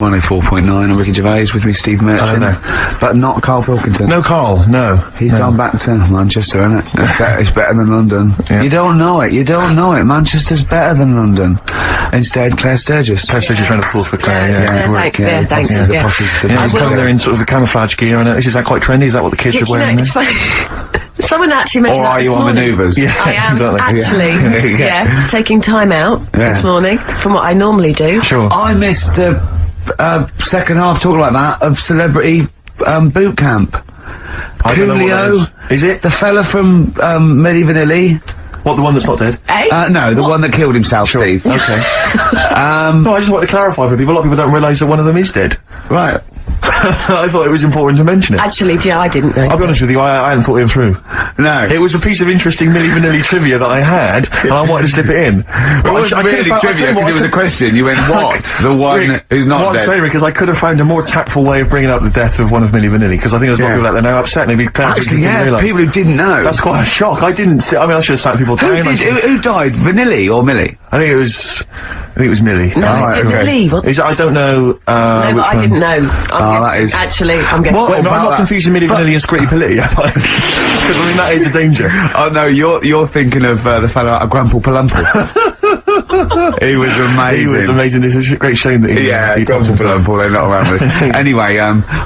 104.9 on Ricky Gervais with me, Steve Merchant. But not Karl Pilkington. No Karl, no. He's gone back to Manchester, isn't it? It's better than London. Yeah. You don't know it, Manchester's better than London. Instead, Claire Sturgis. Claire Sturgis round of applause for Claire, Thanks. The posses. They're in sort of the camouflage gear, and is that quite trendy? Is that what the kids are wearing? It's funny. Someone actually mentioned that this morning. Or are you on manoeuvres? Yeah, I am, actually, taking time out this morning from what I normally do. Sure. I missed the second half, talking like that, of Celebrity Boot Camp. Coolio. Is it? The fella from Milli Vanilli. What, the one that's not dead? No, the one that killed himself, Steve. Okay. No, I just want to clarify for people. A lot of people don't realise that one of them is dead. Right. I thought it was important to mention it. Actually, I didn't know. I'll be honest with you, I hadn't thought it through. No. It was a piece of interesting Milli Vanilli trivia that I had, and I wanted to slip it in. Well, it wasn't really trivia, because it was a question. You went, what? The one who's not dead. I'm saying, because I could have found a more tactful way of bringing up the death of one of Milli Vanilli, because I think there's a lot of people out there now upset, maybe actually, people who didn't know. That's quite a shock. I didn't see, I mean, I should have sat people down. Who died? Vanilli or Milli? I think it was Milli. No, I don't know, no, but I didn't know. That is... Actually, I'm guessing. Well, no, I'm not confusing Milli Vanilli and Scritti Politti, because I mean, that is a danger. Oh no, you're thinking of the fellow out of Grumple Palumple. He was amazing. He was amazing. It's a great shame that he Grumple Palumple, they're not around with us. Anyway,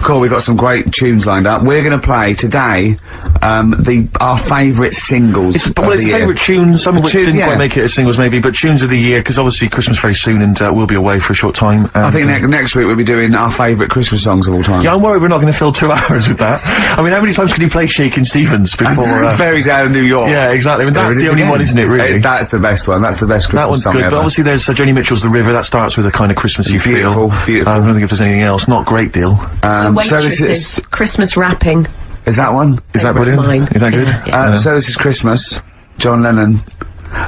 cool, we've got some great tunes lined up. We're gonna play today, our favourite singles it's favourite tunes, some of which didn't quite make it as singles maybe, but tunes of the year, because obviously Christmas very soon, and we'll be away for a short time. I think next week we'll be doing our favourite Christmas songs of all time. Yeah, I'm worried we're not going to fill 2 hours with that. I mean, how many times can you play Shakin' Stevens before... Fairies Out of New York. Yeah, exactly. I mean, that's the only one, isn't it, really? That's the best one. That's the best Christmas song good, ever. But obviously there's Joni Mitchell's The River. That starts with a kind of Christmassy feel. Beautiful. I don't think if there's anything else. Not a great deal. So this is... Christmas wrapping. Is that one? Is that brilliant? Is that good? Yeah. So this is Christmas. John Lennon.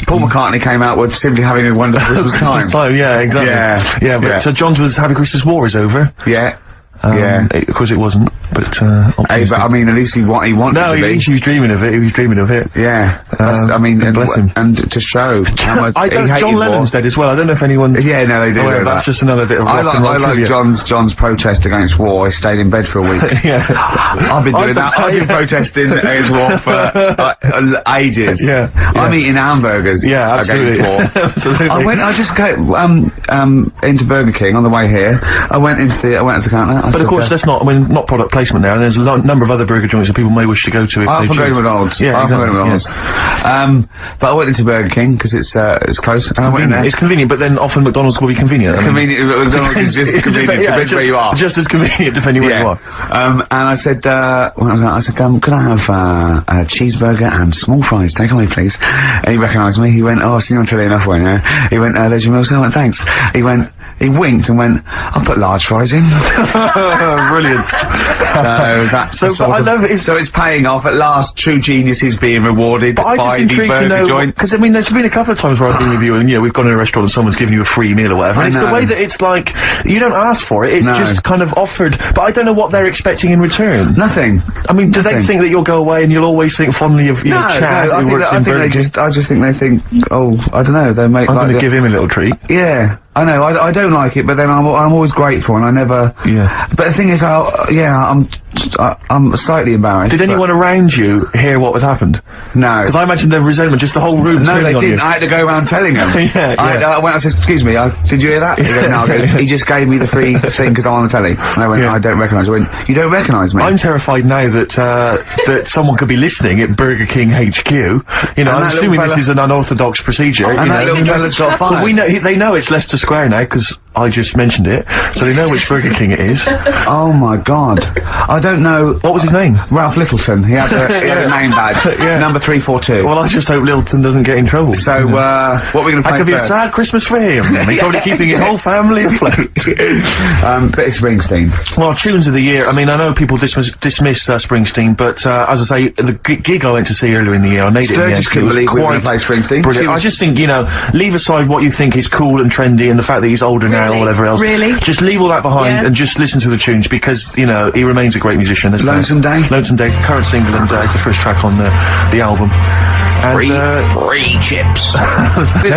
Paul McCartney came out with Simply Having a Wonderful Christmas Time. Yeah, exactly. Yeah, so John's was Happy Christmas War is over. Yeah. Of course it wasn't, but but I mean, at least he wanted to be. He was dreaming of it. He was dreaming of it. Yeah. I mean, bless him. And to show how much John Lennon's dead as well. I don't know if anyone's... Yeah, no, they do. That's just another bit of I like John's protest against war. I stayed in bed for a week. I've been doing that. I've been protesting against war for ages. Yeah. I'm eating hamburgers against war. Absolutely. I just go into Burger King on the way here. I went into the counter. But of course, that's not product placement there, and there's a number of other burger joints that people may wish to go to if I often go to McDonald's. Yeah, McDonald's. But I went into Burger King, because it's close, and I went in there. It's convenient, but then often McDonald's will be convenient. McDonald's is just convenient, depends where you are. Just as convenient, depending where you are. And I said, could I have a cheeseburger and small fries, take away please? And he recognised me, he went, oh, I've seen you on telly enough, won't you? He went, there's your meal, so I went, thanks. He winked and went, I'll put large fries in. Brilliant. So that's I love it. So it's paying off at last. True genius is being rewarded by the burger joints. Because I mean, there's been a couple of times where I've been with you, and we've gone to a restaurant and someone's giving you a free meal or whatever. And it's the way that it's like you don't ask for it; it's just kind of offered. But I don't know what they're expecting in return. Nothing. I mean, do they think that you'll go away and you'll always think fondly of Chad who works in Burger King? I just think they think, oh, I don't know. They make. I'm going to give him a little treat. Yeah. I know, I don't like it, but then I'm always grateful, and I never... Yeah. But the thing is, I'm slightly embarrassed. Did anyone around you hear what had happened? No. Because I imagine the resentment, just the whole room No, they on didn't. You. I had to go around telling them. I went, I said, excuse me, did you hear that? He goes, no, he just gave me the free thing because I'm on the telly. And I went, I don't recognise you. I went, you don't recognise me? I'm terrified now that, that someone could be listening at Burger King HQ. You know, I'm assuming this is an unorthodox procedure. And that little fella's got fired. But they know it's Leicester Square now, because I just mentioned it, so they know which Burger King it is. Oh my god. I don't know. What was his name? Ralph Littleton. He had a name badge. Number 342. Well, I just hope Littleton doesn't get in trouble. So, what are we gonna play That could be a sad Christmas for him. He's probably keeping his whole family afloat. But it's Springsteen. Well, tunes of the year, I mean, I know people dismiss Springsteen, but, as I say, the gig I went to see earlier in the year, I made it in the end. Just couldn't believe we were gonna play Springsteen. Brilliant. I just think, leave aside what you think is cool and trendy and the fact that he's older now or whatever else. Really? Just leave all that behind and just listen to the tunes, because, he remains a great musician. Lonesome Day? Lonesome Day, it's the current single, and it's the first track on the album. Free chips.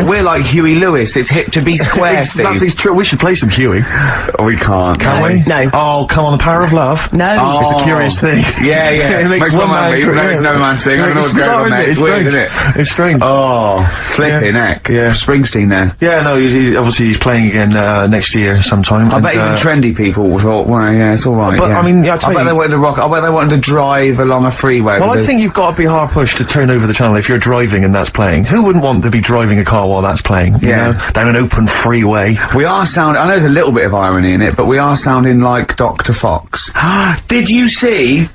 We're like Huey Lewis. It's hip to be square, Steve. That's true. We should play some Huey. We can't. Can we? No. Oh, come on, the power of love. No. It's a curious thing. Yeah. It makes one man makes no man sing. I don't know what's going on, mate. It's weird, isn't it? It's strange. Oh, flipping heck. Yeah. Springsteen there. Yeah, no, he's playing again next year sometime. I bet even trendy people thought, well, yeah, it's alright. But, I mean, I bet they wanted to rock. I bet they wanted to drive along a freeway. Well, I think you've got to be hard pushed to turn over the channel if you're driving and that's playing. Who wouldn't want to be driving a car while that's playing? You know? Down an open freeway. We are sounding, I know there's a little bit of irony in it, but we are sounding like Dr. Fox. Did you see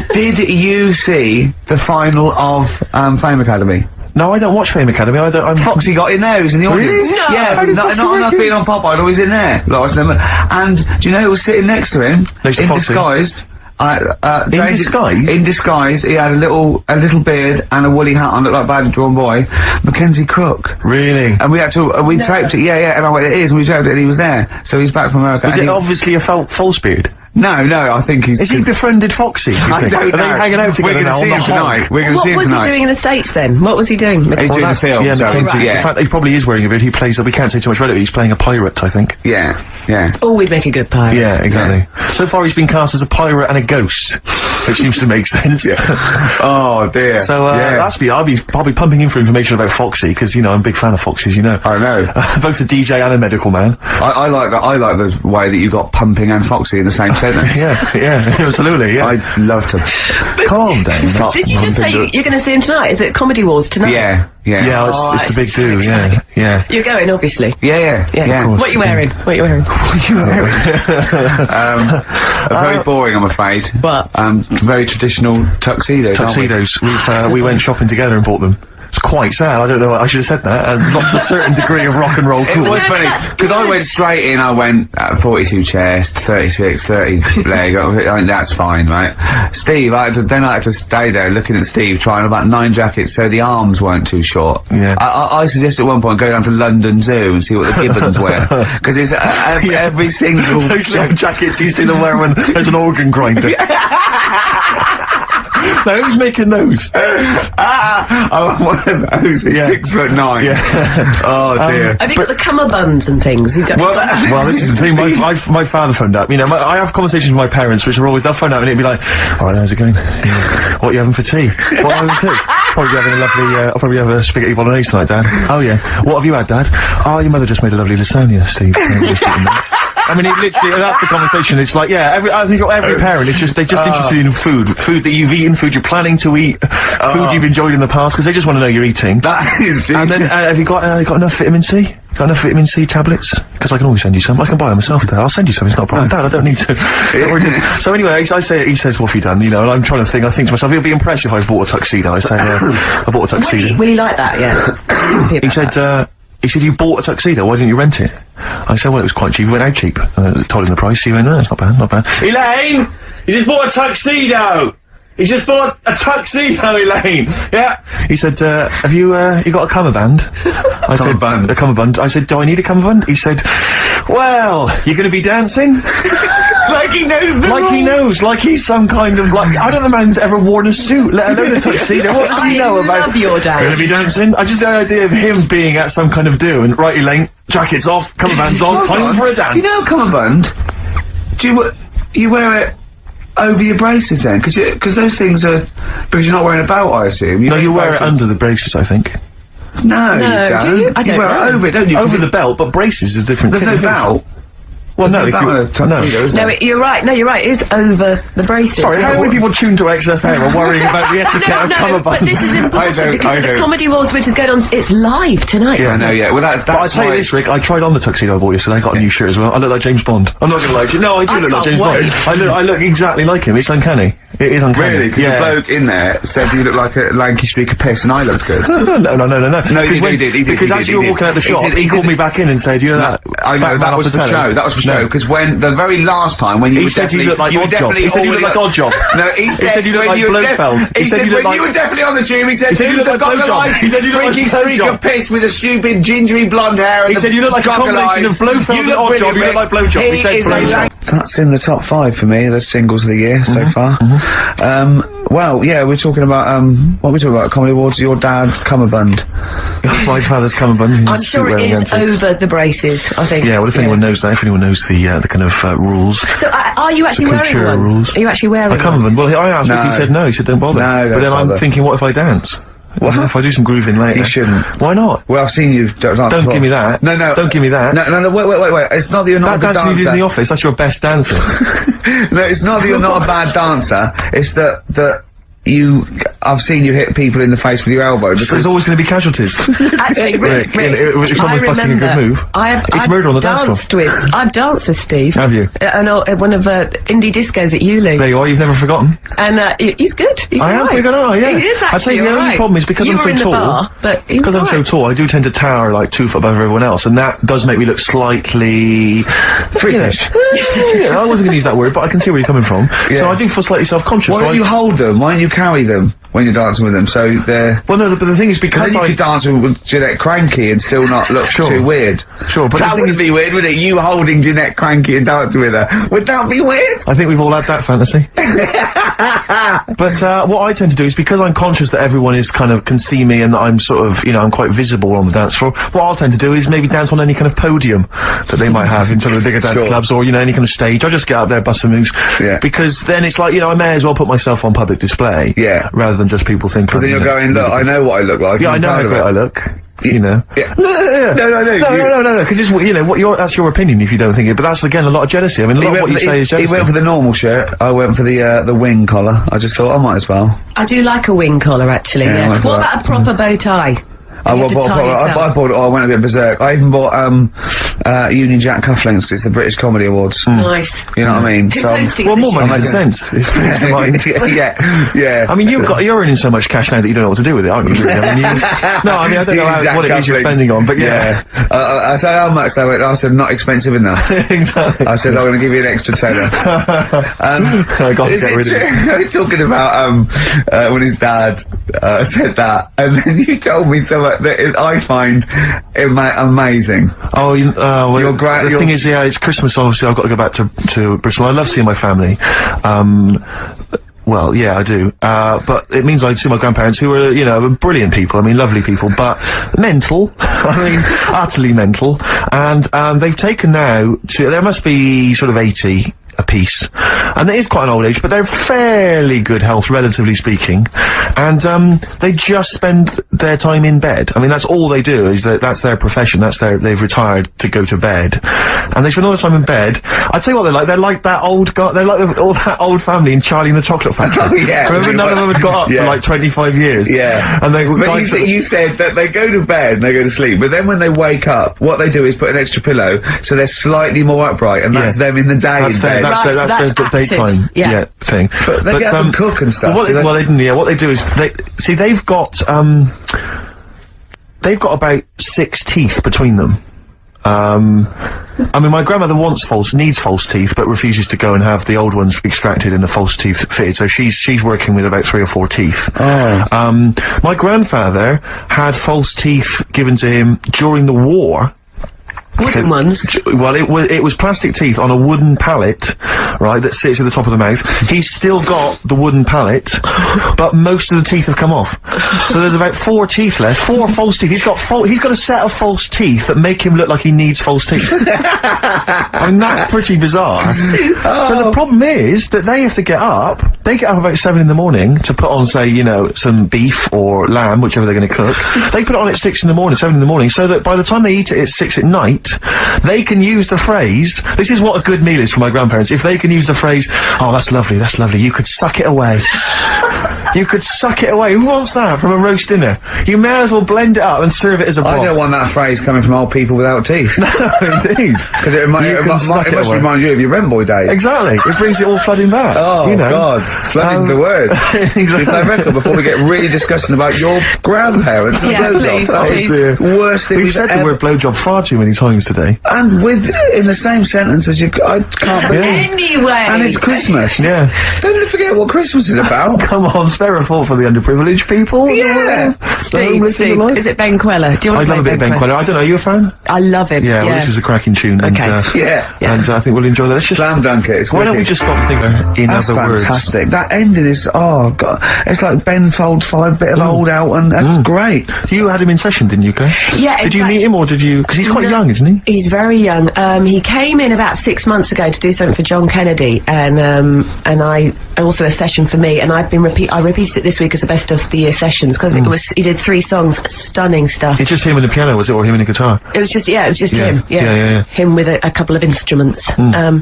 the final of, Fame Academy? No, I don't watch Fame Academy. Foxy got in there, he was in the audience. Really? No. Yeah, not enough being on Popeye, he was in there. And, do you know who was sitting next to him? Next to Foxy? Disguise. In disguise? In disguise, he had a little beard and a woolly hat on, looked like a badly drawn boy. Mackenzie Crook. Really? And we had to, we taped it, and I went, it is, and we taped it, and he was there. So he's back from America. Was it obviously a false beard? No, I think he's... Is he befriended Foxy? I don't know. Are they hanging out together now on the tonight? We're going to see him tonight. What was he doing in the States then? What was he doing? He's doing the film, yeah, so in fact, he probably is wearing a beard. He plays, we can't say too much about it, but he's playing a pirate, I think. Yeah. Oh, we'd make a good pirate. Yeah, exactly. Yeah. So far he's been cast as a pirate and a ghost, which seems to make sense. Oh, dear. So, I'll be pumping in for information about Foxy, because, you know, I'm a big fan of Foxy's, you know. I know. Both a DJ and a medical man. I like that. I like the way that you got pumping and Foxy in the same sentence. Yeah, absolutely, yeah. I'd love to. Calm down. Did you just say you're going to see him tonight? Is it Comedy Wars tonight? Yeah, Oh, it's the big do, exciting. yeah. You're going, obviously. Yeah. What are you wearing? Very boring, I'm afraid. What? Very traditional tuxedos. Tuxedos. We went shopping together and bought them. It's quite sad. I don't know. I should have said that. And lost a certain degree of rock and roll cool. It was funny because I went straight in. I went 42 chest, 36, 30 leg. I mean, that's fine, right? Steve, I had to stay there looking at Steve trying about 9 jackets so the arms weren't too short. Yeah. I suggested at one point go down to London Zoo and see what the gibbons wear because it's every single those jackets you see them wear when there's an organ grinder. Now who's making those? I want one of those. It's 6'9". Yeah. Oh dear. Have you got the cummerbunds and things? Well, this is the thing. My father phoned up. You know, I have conversations with my parents, which are always they'll phone up and it'd be like, "All right, how's it going? What are you having for tea? What are you having for tea? Probably having a lovely. I'll probably have a spaghetti bolognese tonight, Dad. Oh yeah. What have you had, Dad? Oh, your mother just made a lovely lasagna, Steve. I mean, it literally, that's the conversation. It's like, I think every parent is they're just interested in food that you've eaten, food you're planning to eat, food you've enjoyed in the past, because they just want to know you're eating. That is And then, have you got enough vitamin C? Got enough vitamin C tablets? Because I can always send you some. I can buy them myself, Dad. I'll send you some. It's not a problem. Dad, I don't need to. So anyway, he says, what have you done? You know, and I'm trying to think. I think to myself, he'll be impressed if I bought a tuxedo. I say, I bought a tuxedo. Will he like that? Yeah. He said, you bought a tuxedo, why didn't you rent it? I said, well, it was quite cheap. He went out cheap. Told him the price. He went, no, it's not bad. Elaine! You just bought a tuxedo! He just bought a tuxedo, Elaine! Yeah! He said, have you got a cummerbund? I said, a cummerbund. I said, do I need a cummerbund? He said, well, you're gonna be dancing? Like he knows the Like rules. he knows, like he's some kind of, like, I don't know the man's ever worn a suit, let alone a tuxedo. What does he know about? I love your dad. Gonna be dancing? I just had the idea of him being at some kind of do, and right, Elaine, jacket's off, cummerbund's on, time for a dance. You know a cummerbund? You wear it over your braces then? Because those things are, because you're not wearing a belt, I assume. You wear it under the braces, I think. No, you don't. Do you? I don't wear know. it over it, don't you? Over the belt, but braces is different. There's no belt. Well, no, if You're right. No, you're right. It is over the braces. Sorry, how many people tuned to XFM are worrying about the etiquette of cummerbund? But this is important because the Comedy Wars, which is going on, it's live tonight. Yeah, I know, yeah. Well, that's But I tell you this, Rick, I tried on the tuxedo I bought yesterday. I got a new shirt as well. I look like James Bond. I'm not gonna lie to you. No, I do look like James Bond. I look exactly like him. It's uncanny. It is uncanny. Really? Because the bloke in there said you look like a lanky streak of piss and I looked good. No. No, he did. Because as you were walking out the shop, he called me back in and said, you know that? I know, that was for show. That was for show. Because when, the very last time when you He said you looked like Oddjob. He said you looked like Oddjob. No, he said you looked like Blofeld. He said when you were definitely on the tube, he said you looked like Blowjob. He said you looked like streak of piss with a stupid gingery blonde hair. He said you look like a combination of Blofeld and Oddjob. You look like Blowjob. He said that's in the top 5 for me, the singles of the year so far. Well, yeah, we're talking about, what are we talking about? Comedy Awards, your dad's cummerbund. My father's cummerbund. I'm sure it is over the braces, I think. Yeah, well, if anyone knows that, if anyone knows the kind of, rules. So, are you actually wearing one? Rules. Are you actually wearing one? A cummerbund? Well, I asked him, he said no, he said don't bother. No, but then I'm thinking, what if I dance? What if I do some grooving later? You shouldn't. Why not? Well, I've seen you dance. Don't give me that. No. Don't give me that. No, wait. It's not that you're not a good dancer. That dance you did in the office, that's your best dancer. No, it's not that you're not a bad dancer. It's that I've seen you hit people in the face with your elbow. So there's always going to be casualties. Actually, Rick, if someone's busting a good move, it's murder on the dance floor. I've danced with Steve. Have you? At one of indie discos at Uli. There you are, you've never forgotten. And he's good. He's I am pretty good, yeah. He is actually. I tell you, the only problem is because I'm so tall. Because I'm so tall, I do tend to tower like 2 foot above everyone else, and that does make me look slightly freakish. I wasn't going to use that word, but I can see where you're coming from. Yeah. So I do feel slightly self-conscious. Why don't you hold them? Why don't you carry them when you're dancing with them? So they're... Well, no, but the thing is, because you could dance with Jeanette Cranky and still not look too weird. Sure, but that wouldn't be weird, would it? You holding Jeanette Cranky and dancing with her. Would that be weird? I think we've all had that fantasy. But, what I tend to do is, because I'm conscious that everyone is can see me and that I'm sort of, I'm quite visible on the dance floor, what I'll tend to do is maybe dance on any kind of podium that they might have in some of the bigger dance clubs, or, any kind of stage. I just get up there, bust some moves. Yeah. Because then it's like, I may as well put myself on public display. Yeah. Rather than just people thinking. Because then you're going, look, I know what I look like. Yeah, I know how great I look. Yeah. No, because it's, that's your opinion if you don't think it, but that's again a lot of jealousy. I mean, a lot of what you say is jealousy. He went for the normal shirt, I went for the wing collar. I just thought I might as well. I do like a wing collar, actually, yeah. What about a proper bow tie? I bought it, I went a bit berserk. I even bought, Union Jack cufflinks, because it's the British Comedy Awards. Nice. You know what I mean? So, more money than sense. It's brings to mind. Yeah. I mean, you're earning so much cash now that you don't know what to do with it, aren't you? Really? I don't know what it is you're spending on, but yeah. I said how much they went, I said not expensive enough. Exactly. I said I'm gonna give you an extra tenner. I got to get rid of it. Talking about, when his dad, said that, and then you told me something that I find amazing. Oh, the thing is, it's Christmas, obviously I've got to go back to Bristol. I love seeing my family. Well, yeah, I do. But it means I see my grandparents, who are, brilliant people. I mean, lovely people, but mental. I mean, utterly mental. And, they've taken now there must be sort of 80 a piece. And it is quite an old age, but they're fairly good health, relatively speaking. And, they just spend their time in bed. I mean, that's all they do, that's their profession, they've retired to go to bed. And they spend all the time in bed. I tell you what they're like that old guy, they're like all that old family in Charlie and the Chocolate Factory. Oh, yeah. Remember, none of them had got up for like 25 years. Yeah. And you said that they go to bed and they go to sleep, but then when they wake up, what they do is put an extra pillow, so they're slightly more upright, and that's them in the day in bed. That's their daytime thing. But they get up and cook and stuff. What they do is they've got about 6 teeth between them. I mean, my grandmother needs false teeth, but refuses to go and have the old ones extracted and the false teeth fitted, so she's working with about 3 or 4 teeth. Oh. My grandfather had false teeth given to him during the war. Wooden ones? Well, it was plastic teeth on a wooden pallet, right, that sits at the top of the mouth. He's still got the wooden pallet, but most of the teeth have come off. So there's about 4 teeth left, 4 false teeth. He's got a set of false teeth that make him look like he needs false teeth. I mean, that's pretty bizarre. So the problem is that they have to get up. They get up about 7 in the morning to put on, say, some beef or lamb, whichever they're going to cook. They put it on at 6 in the morning, 7 in the morning, so that by the time they eat it at 6 at night, they can use the phrase, this is what a good meal is for my grandparents, if they can use the phrase, oh, that's lovely, you could suck it away. You could suck it away. Who wants that from a roast dinner? You may as well blend it up and serve it as a broth. I don't want that phrase coming from old people without teeth. No, indeed. Because it must remind you of your Rem Boy days. Exactly. It brings it all flooding back. Oh, God. Flooding's the word. Exactly. Should we play a record before we get really disgusting about your grandparents and blowjob? That was the worst thing we've said the word blowjob far too many times today. And in the same sentence as I can't believe. Anyway. And it's Christmas. Yeah. Don't forget what Christmas is about. Come on, spare a thought for the underprivileged people. Yeah. Steve, is it Ben Queller? Do you want I to love a bit of Ben Queller. I don't know, are you a fan? I love him. Yeah, well, this is a cracking tune. Okay. And I think we'll enjoy that. Let's just slam dunk it. It's why don't we just stop thinking in that's other words? Fantastic. That ending is, oh god, it's like Ben Folds 5 bit of old out, and that's great. You had him in session, didn't you, Claire? Yeah. Did you meet him, or did you? Because he's quite young, isn't he? He's very young. He came in about 6 months ago to do something for John Kennedy, and I also a session for me, and I repeated it this week as the best of the year sessions because he did 3 songs, stunning stuff. It's just him and the piano, was it, or him and the guitar? It was just him. Yeah. Him with a couple of instruments.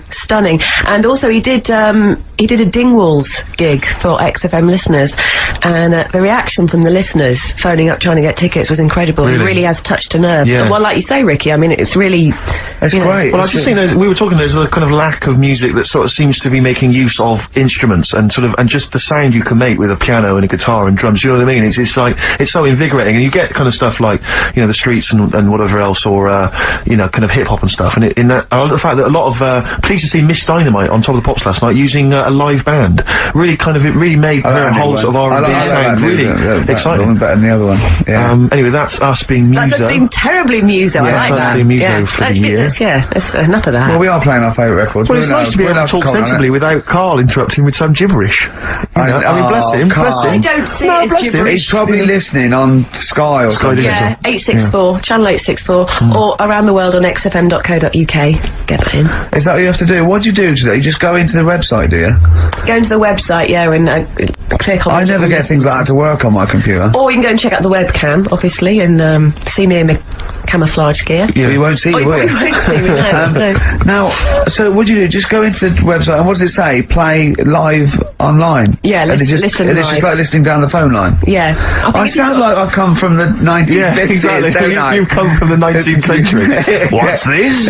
Stunning. And also he did a Dingwalls gig for XFM listeners, and the reaction from the listeners phoning up trying to get tickets was incredible. Really? It really has touched a nerve. Yeah. Well, like you say, Ricky, I mean, it's really... It's great. Well, I just think we were talking, there's a kind of lack of music that sort of seems to be making use of instruments and and just the sound you can make with a piano and a guitar and drums, you know what I mean? It's like, it's so invigorating, and you get kind of stuff like, the Streets and whatever else, or, kind of hip-hop and stuff, and I love the fact that a lot of, pleased to see Miss Dynamite on Top of the Pops last night using a live band. Really made her whole sort of R&B sound really exciting. Better than the other one. Yeah. Anyway, that's us being Muso. That's us being terribly Muso, I like that. Being Muso for the year. That's enough of that. Well, we are playing our favourite records. Well, it's nice to be able to talk sensibly without Carl interrupting with some gibberish. I mean, bless him, bless him. I don't see it as gibberish. He's probably listening on Sky or something. Yeah, 864, channel 864, or around the world on xfm.co.uk. Get that in. Is that what you have to do? What do you do today? You just go into the website, do you? Go into the website, and click on... I never get things like that to work on my computer. Or you can go and check out the webcam, obviously, and see me in the camouflage gear. Yeah, you won't see me, will you? You won't see me, no. Now, so what do you do? Just go into the website, and what does it say? Play live online? Yeah, listen live. And it's just like listening down the phone line? Yeah. I sound like I've come from the 1950s, yeah, exactly. don't I? You've come from the 19th century. What's this?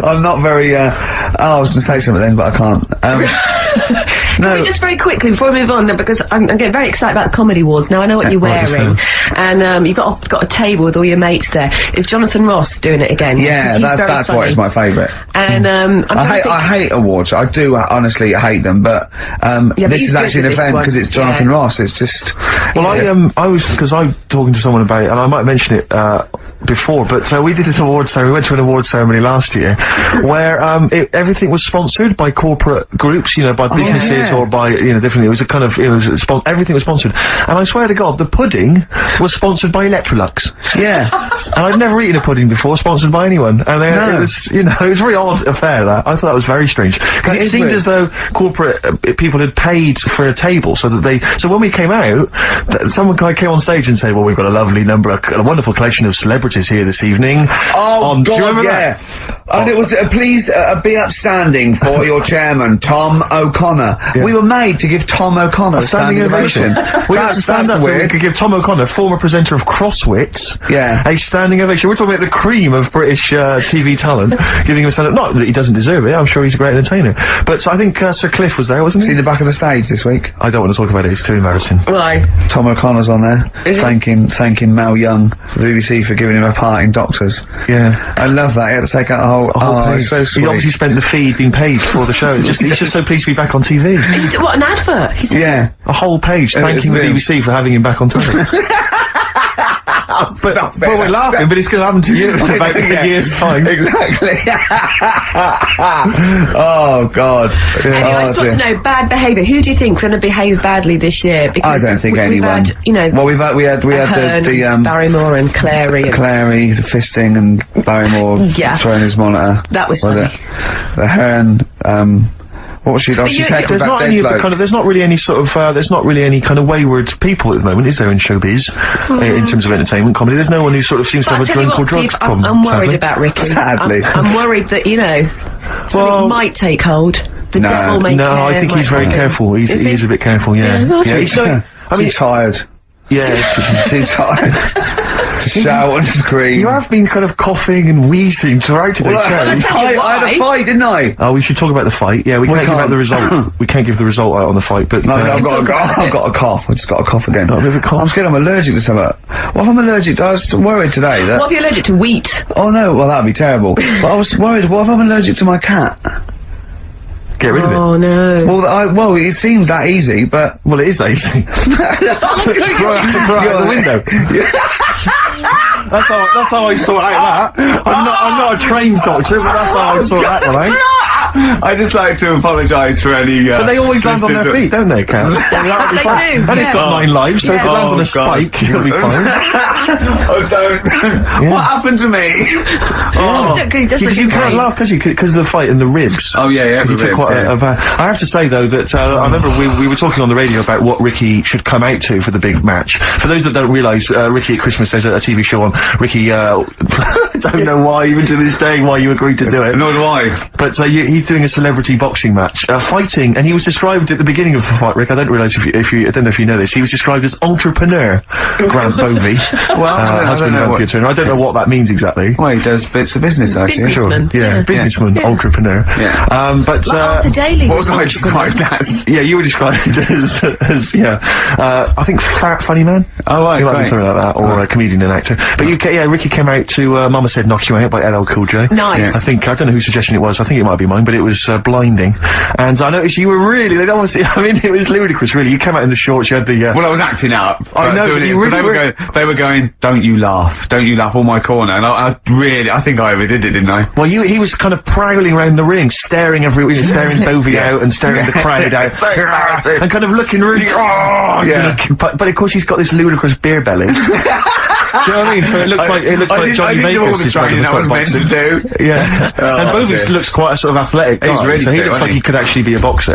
I'm not very, I was going to say something then, but I can't. No. Can we just very quickly, before we move on, because I'm getting very excited about the Comedy Awards. Now, I know what you're wearing, and you've got a table with all your mates there. Is Jonathan Ross doing it again? Yeah, that's why it's my favourite. And I hate awards. I do honestly hate them, but this is actually an event because it's Jonathan Ross. It's just... Well, I was talking to someone about it, and I might mention it before, but we did an award ceremony. We went to an award ceremony last year where everything was sponsored by corporate groups, by businesses or by different. It was a kind of everything was sponsored, and I swear to God, the pudding was sponsored by Electrolux. Yeah, and I'd never eaten a pudding before sponsored by anyone, and it was it was a very odd affair. That I thought that was very strange because it seemed as though corporate people had paid for a table so that so when we came out, some guy came on stage and said, "Well, we've got a lovely number, a wonderful collection of celebrities here this evening." Oh God, yeah. And it was, please be upstanding for your chairman, Tom O'Connor. Yeah. We were made to give Tom O'Connor a standing ovation. We had to stand up so we could give Tom O'Connor, former presenter of Crosswits, a standing ovation. We're talking about the cream of British TV talent, giving him a stand up. Not that he doesn't deserve it, I'm sure he's a great entertainer. But I think Sir Cliff was there, wasn't he? See the back of the stage this week? I don't want to talk about it, it's too embarrassing. Why? Tom O'Connor's on there, thanking Mel Young, the BBC, for giving him a part in Doctors. Yeah. I love that, he had to take out a whole page. It's so sweet. He obviously spent the fee being paid for the show. He's just so pleased to be back on TV. What an advert! Yeah. A whole page thanking the BBC for having him back on TV. But we're laughing, but it's going to happen to you in about a year's time. Exactly. Oh, God. Anyway, I just want to know, bad behaviour. Who do you think's going to behave badly this year? Because I don't think anyone. Well, we had the Barrymore and Clary. The fisting and Barrymore throwing his monitor. That was funny. The Hearn, what was she? She said there's not any of the kind of. There's not really any sort of. There's not really any kind of wayward people at the moment, is there, in showbiz? In terms of entertainment comedy, there's no one who sort of seems to have a drink or drugs problem. I'm worried about Ricky. Sadly, I'm worried that something might take hold. The devil may care. I think he's very careful. He's a bit careful. Yeah. He's too tired. Yeah, too tired. To shout and scream. You have been kind of coughing and wheezing throughout today's show. I had a fight, didn't I? Oh, we should talk about the fight. Yeah, we can't give out the result. We can't give the result out on the fight, but... No, I've got a cough. I just got a cough again. Oh, a bit of a cough? I'm scared I'm allergic to something. What if I'm allergic to... I was worried today that... What if you're allergic to wheat? Oh, no, well, that'd be terrible. But I was worried, what if I'm allergic to my cat? Get rid of it. Oh no. Well, it seems that easy, but... Well, it is that easy. throw it out the window. That's how I sort out that. I'm not a trained doctor, but that's how I sort that one out. I just like to apologise for any, But they always land on their feet, don't they, Cam? They do, And it's got 9 lives, so if it lands on a spike, it'll be fine. Oh, don't. What happened to me? Because you can't laugh, because of the fight in the ribs. Oh, yeah, You took quite a bad... I have to say, though, that I remember we were talking on the radio about what Ricky should come out to for the big match. For those that don't realise, Ricky at Christmas, there's a TV show on. Ricky, I don't know why, even to this day, why you agreed to do it. Nor do I. But he's doing a celebrity boxing match, fighting, and he was described at the beginning of the fight, Rick, I don't realise if you I don't know if you know this, he was described as entrepreneur, Grant Bovey. Husband of Alfia Turner. I don't know what that means exactly. Well, he does bits of business, actually. Businessman. Sure. Yeah, businessman, entrepreneur. Yeah. But, After Daily. What was I described as? Yeah, you were described as I think fat funny man. Oh, right, He might be great. something like that, or a comedian and actor. But Ricky came out to Mama Said Knock You Out by LL Cool J. Nice. I don't know whose suggestion it was, I think it might be mine, but it was blinding. And I noticed you were really, they don't want to see, I mean, it was ludicrous, really. You came out in the shorts, you had the, Well, I was acting up. I know, doing but it, you really they were going, don't you laugh on my corner. And I think I overdid it, didn't I? well, he was kind of prowling around the ring, staring staring Bovey out and staring the crowd out. So embarrassing. And kind of looking really, but of course he's got this ludicrous beer belly. Do you know what I mean? So it looks like Johnny Vegas is training that was meant to do. Yeah. And Bovey looks quite a sort of athletic guy, really so he fit, looks like wasn't he could actually be a boxer.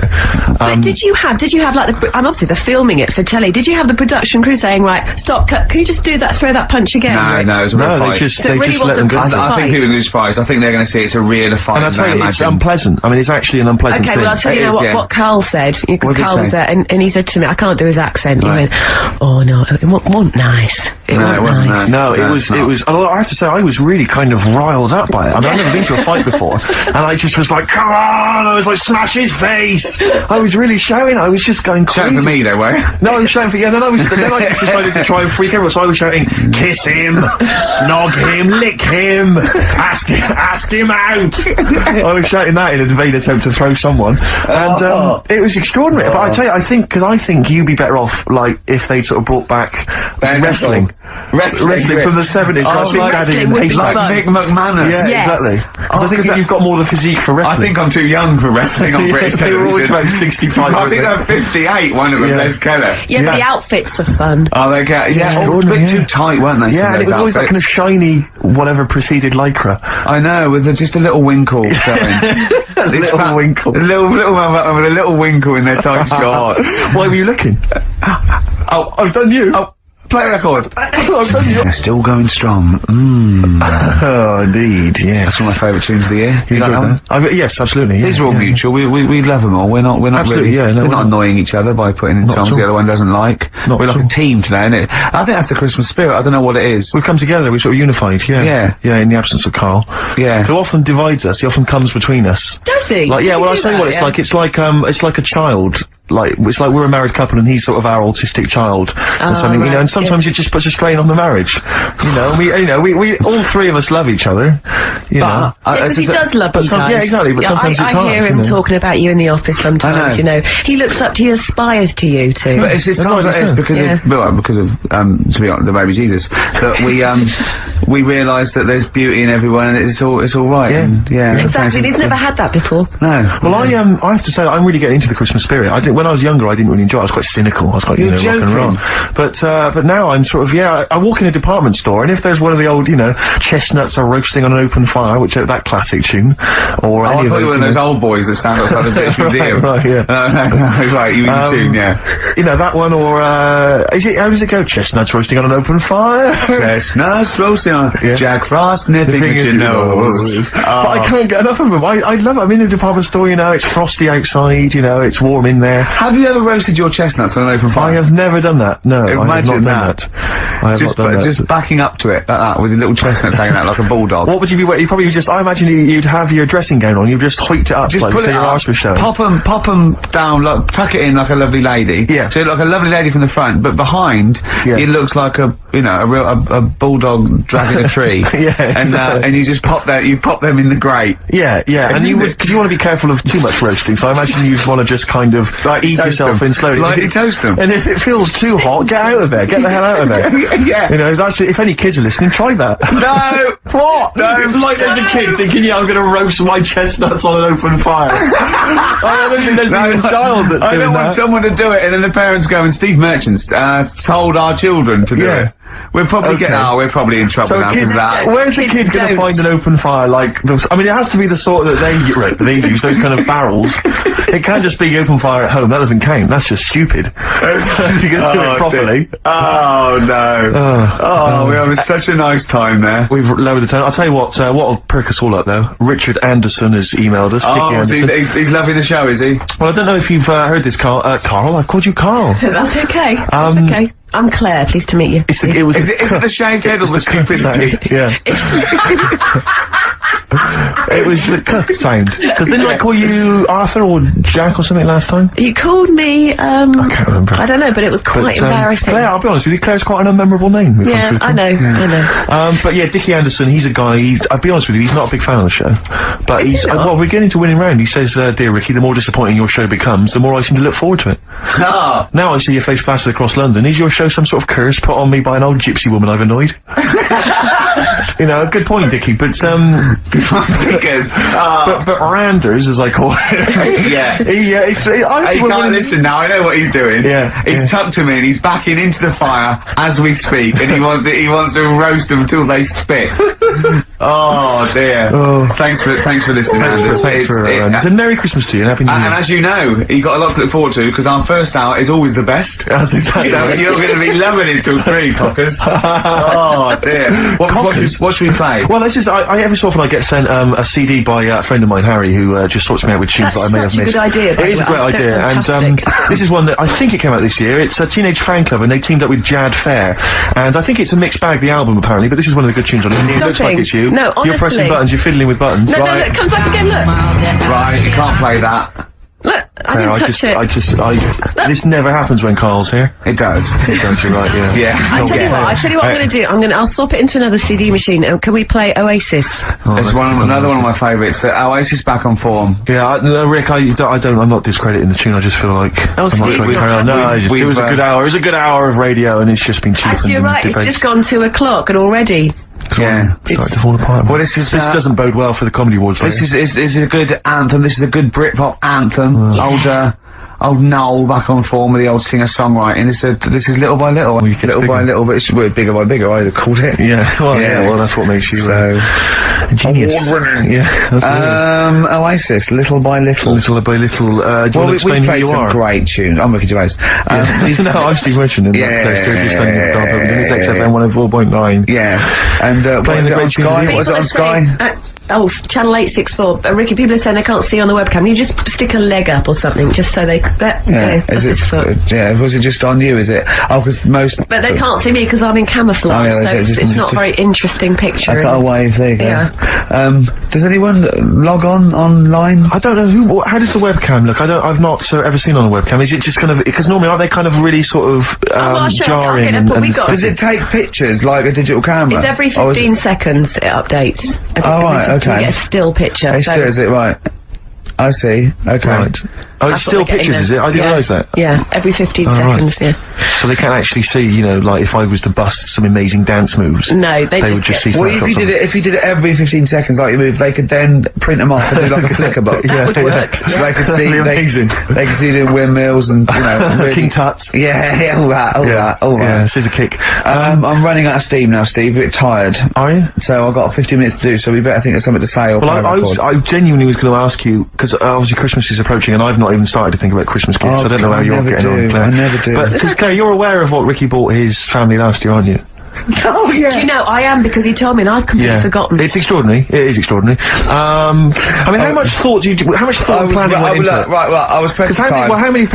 But did you have like obviously they're filming it for telly. Did you have the production crew saying, right, stop, cut, can you just throw that punch again? No, it was a real they fight. just So it really let them wasn't go. proper I think people are going to be surprised. I think they're going to see it's a real fight. And I tell you, it's unpleasant. I mean, it's actually an unpleasant Okay, thing. well, I'll tell you now what Karl said, because What did he Karl was say? there, and he said to me, I can't do his accent, Right. he went, oh no, it wasn't nice. It wasn't nice. No, it was, although I have to say, I was really kind of riled up by it. I mean, I've never been to a fight before, and I just was like, come on, I was like, smash his face! I was really shouting, I was just going crazy. Shouting for me, though, were you? No, I was shouting for, then I just decided to try and freak everyone, so I was shouting, kiss him, snog him, lick him, ask him out! I was shouting that in a vain attempt to throw someone, and, it was extraordinary, but I tell you, I think you'd be better off, like, if they sort of brought back wrestling from the 70s. Oh, like wrestling would be like fun. Mick McManus. Yeah, Yes. exactly. Because I think you've got more the physique for I wrestling. think I'm too young for wrestling on British they were always television. about 65. I think they're 58, one of them, Les Keller. Yeah, but the outfits are fun. Oh, they get, all a bit too tight, weren't they? Yeah, and it was always that kind of shiny, whatever preceded lycra. I know, with just a little winkle showing. A little winkle. A little mother with a little winkle in their tight shorts. Why were you looking? Oh, I've done you. Oh, play record. I've done you. They're still going strong. Oh, indeed, yes. That's one of my favourite tunes of the year. You like enjoyed that? Yes, absolutely. Yeah, These are all mutual. We love them all. We're not Absolutely, really, yeah, no, we're we're not not. annoying each other by putting in Not songs at the all. other one doesn't like. Not We're at like a all. team today, isn't it? I think that's the Christmas spirit. I don't know what it is. We've come together, we're sort of unified, yeah. Yeah. Yeah, in the absence of Karl. Yeah. Who often divides us, he often comes between us. Does he? Like, yeah, Does he well, I'll do tell you that, what it's yeah? like. It's like a child. Like, it's like we're a married couple and he's sort of our autistic child or something, you know, right, and sometimes it just puts a strain on the marriage. We all three of us love each other, you know. Because he does love you guys. Yeah, exactly, but sometimes it's hard. I hear him talking about you in the office sometimes, you know. He looks up to you, aspires to you too. But it's times like this because of to be honest, the baby Jesus that we realise that there's beauty in everyone and it's all right. Yeah. And, yeah. Exactly. He's never had that before. No. Well, I have to say that I'm really getting into the Christmas spirit. When I was younger, I didn't really enjoy it. I was quite cynical. I was quite, rock and roll. But now I'm sort of, I walk in a department store, and if there's one of the old, chestnuts are roasting on an open fire, which is that classic tune, or any I of thought you were those, one of those old boys that stand outside the British Museum. Right, yeah. No, right, you mean the tune, yeah. That one, or, how does it go? Chestnuts roasting on an open fire? Chestnuts roasting on, Jack Frost nipping at your nose. But I can't get enough of them. I love it. I'm in a department store, it's frosty outside, it's warm in there. Have you ever roasted your chestnuts on an open fire? I have never done that. No, I have Imagine not done that. I have not done that. Just backing up to it like that with your little chestnuts hanging out like a bulldog. What would you be wearing? You probably just, I imagine you'd have your dressing gown on, you'd just hoiked it up, Just like, pull so it your up, arse was showing. pop 'em down, tuck it in like a lovely lady. Yeah. So you look like a lovely lady from the front, but behind, it looks like a bulldog dragging stuck in a tree. And you just pop them in the grate. Yeah, and because you want to be careful of too much roasting, so I imagine you'd want to just kind of ease yourself in slowly. Lightly toast them. And if it feels too hot, get out of there. Get the hell out of there. Yeah. You know, if any kids are listening, try that. No! What? No. Like there's a kid thinking, I'm gonna roast my chestnuts on an open fire. I don't think there's even a child that's doing that. I don't want someone to do it and then the parents go, and Steve Merchant's told our children to do it. We're probably we're probably in trouble now because of that. Where's the kid going to find an open fire like those? I mean, it has to be the sort that they use, those kind of barrels. It can't just be open fire at home. That doesn't count. That's just stupid. If you're going to do it properly. Oh, no. We're having such a nice time there. We've lowered the tone. I'll tell you what'll perk us all up, though. Richard Anderson has emailed us. He's loving the show, is he? Well, I don't know if you've heard this, Carl. Carl? I've called you Carl. That's okay. That's okay. I'm Claire, pleased to meet you. Is it the shaved head or the stupidity? Yeah. It was the k sound. Because didn't I call you Arthur or Jack or something last time? You called me, I can't remember. I don't know, but it was quite embarrassing. Claire, I'll be honest with you, Claire's quite an unmemorable name. Yeah, I know. But yeah, Dickie Anderson, he's a guy, I'll be honest with you, he's not a big fan of the show. But well, we're getting to winning round. He says, dear Ricky, the more disappointing your show becomes, the more I seem to look forward to it. Now I see your face plastered across London. Is your show some sort of curse put on me by an old gypsy woman I've annoyed? You know, good point, Dickie, but, but Randers, as I call it. Yeah. He can't listen now, I know what he's doing. Yeah. He's tucked him in, he's backing into the fire as we speak, and he wants to roast them until they spit. Oh, dear. Oh. Thanks for listening, Randers. Thanks for Randers. And Merry Christmas to you, and Happy New Year. And as you know, you've got a lot to look forward to, because our first hour is always the best. That's exactly. So you're going to be loving it till 3, cockers. Oh, dear. What should we play? Well, this is, every so often I get sent, a CD by a friend of mine, Harry, who, just sorts me out with tunes that I may have missed. That's such a good idea. It is a great idea, and, this is one that I think it came out this year. It's a Teenage Fan Club, and they teamed up with Jad Fair, and I think it's a mixed bag, the album, apparently, but this is one of the good tunes on it. It looks like it's you. No, honestly. You're pressing buttons, you're fiddling with buttons. No, look, it comes back again, look. Right, you can't play that. Look, I didn't touch it. This never happens when Carl's here. It does. It does, you're right, yeah. Yeah. I tell you what I'm going to do. I'll swap it into another CD machine. Can we play Oasis? It's another one of my favourites. The Oasis Back on Form. Yeah, Rick, I'm not discrediting the tune. I just feel like Steve's not it was a good hour. It was a good hour of radio, and it's just been cheap. Actually, you're right. It's just gone 2 o'clock, and already. Yeah. It's starting to fall apart. Well, this doesn't bode well for the Comedy Awards. This is a good anthem. This is a good Britpop anthem. Old Noel back on form with the old singer-songwriting. This is little by little. Little by little, but it's bigger by bigger, I'd have called it. Yeah. Well, that's what makes you, genius. Award-winning. Yeah. Oasis, little by little. Little by little, do you want to explain who you are? We played some great tunes. I'm Ricky Gervais. No, I'm Steve Merchant, and that's Claire Stewart, just standing in the garden. It's XFM 104.9. Yeah. And, what is it on Sky? Was it on Sky? Channel 864. Ricky, people are saying they can't see on the webcam. You just stick a leg up or something, just so that's his foot. Yeah, was it just on you, is it? Oh, because most... But they can't see me because I'm in camouflage, so it's not a very interesting picture. I got a wave, there you go. Yeah. Does anyone log online? I don't know how does the webcam look? I've not ever seen on a webcam. Is it just kind of, because normally aren't they kind of really sort of, jarring Does it take pictures like a digital camera? It's every 15 seconds it updates. Okay. You get a still picture. Is it right? I see. Okay. Right. Oh, it's still pictures, is it? I didn't realise that. Yeah, every 15 seconds, right. So they can't actually see, you know, like if I was to bust some amazing dance moves. No, they would just see. Well, if you did it every 15 seconds like you move, they could then print them off and do like a flicker book. That would work. So they could see, amazing. They could see the windmills and, you know, really, King Tuts. Yeah, all that. Yeah, scissor kick. I'm running out of steam now, Steve, a bit tired. Are you? So I've got 15 minutes to do, so we better think of something to say. Well, I genuinely was going to ask you, because obviously Christmas is approaching and I've not even started to think about Christmas gifts. I don't know how you're getting on, Claire. I never do. But, Claire, you're aware of what Ricky bought his family last year, aren't you? Oh, yeah. Do you know, I am, because he told me and I've completely forgotten. It's extraordinary. It is extraordinary. I mean, how much thought and planning went into it? Right, well, I was pressed for time. How many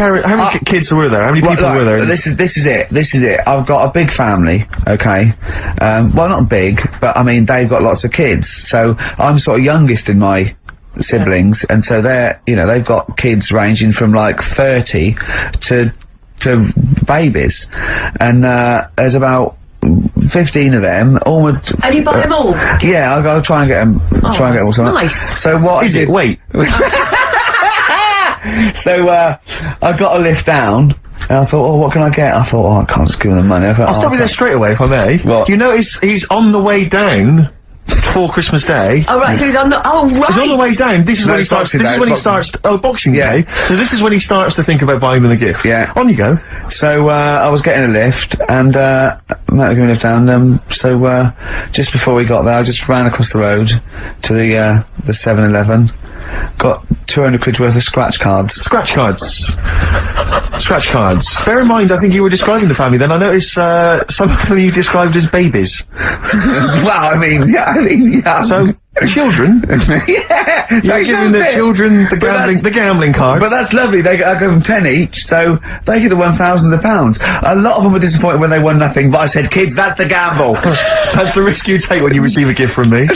kids were there? How many people were there? This is it. I've got a big family, okay? Well, not big, but I mean, they've got lots of kids. So, I'm sort of youngest in my siblings, and so they've got kids ranging from like 30 to babies, and there's about 15 of them, all with... And you buy them all? Yeah, I'll try and get them, all. So nice. So what Is it? Wait. So, I got a lift down, and I thought, oh, what can I get? I thought, oh, I can't just give them the money. I'll stop you there straight away, if I may. What? You notice he's on the way down for Christmas Day. Oh, right, so he's on the... Oh, right! He's on the way down. This is No, when he it's starts... Boxing This is Day, when he Boxing- starts... Oh, Boxing Yeah. Day. So this is when he starts to think about buying them a gift. Yeah. On you go. So, I was getting a lift, and, Matt was giving me a lift down, so, just before we got there, I just ran across the road to the 7-Eleven, got 200 quid worth of scratch cards. Scratch cards. Scratch cards. Bear in mind, I think you were describing the family then. I noticed, some of them you described as babies. Well, I mean, yeah. So, children? Yeah! You're giving the children the gambling cards. But that's lovely. I give them 10 each, so they could have won thousands of pounds. A lot of them were disappointed when they won nothing, but I said, kids, that's the gamble. That's the risk you take when you receive a gift from me.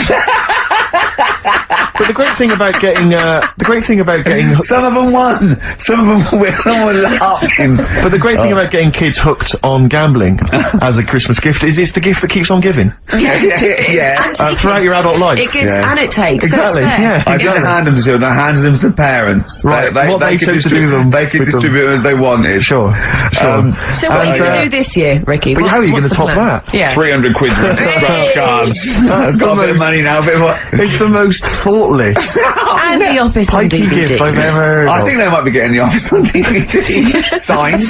But the great thing about getting, Some of them won. Some of them were laughing. but the great thing about getting kids hooked on gambling as a Christmas gift is it's the gift that keeps on giving. Yeah. Throughout your adult life. It gives Yeah. and it takes. Exactly, So it's fair. yeah. I didn't hand them to children, I handed them to the parents. Right, what they could chose to do them They could with them. distribute them as they wanted. Sure. So what are you going to do this year, Ricky? But how are you What's going to the top plan? that? Yeah. 300 quid worth of scratch cards. I've got a bit of money now, a bit of what? It's the most thoughtless, And the Office on pikey DVD. gift I've ever heard I of. think they might be getting the Office on DVD. Signed.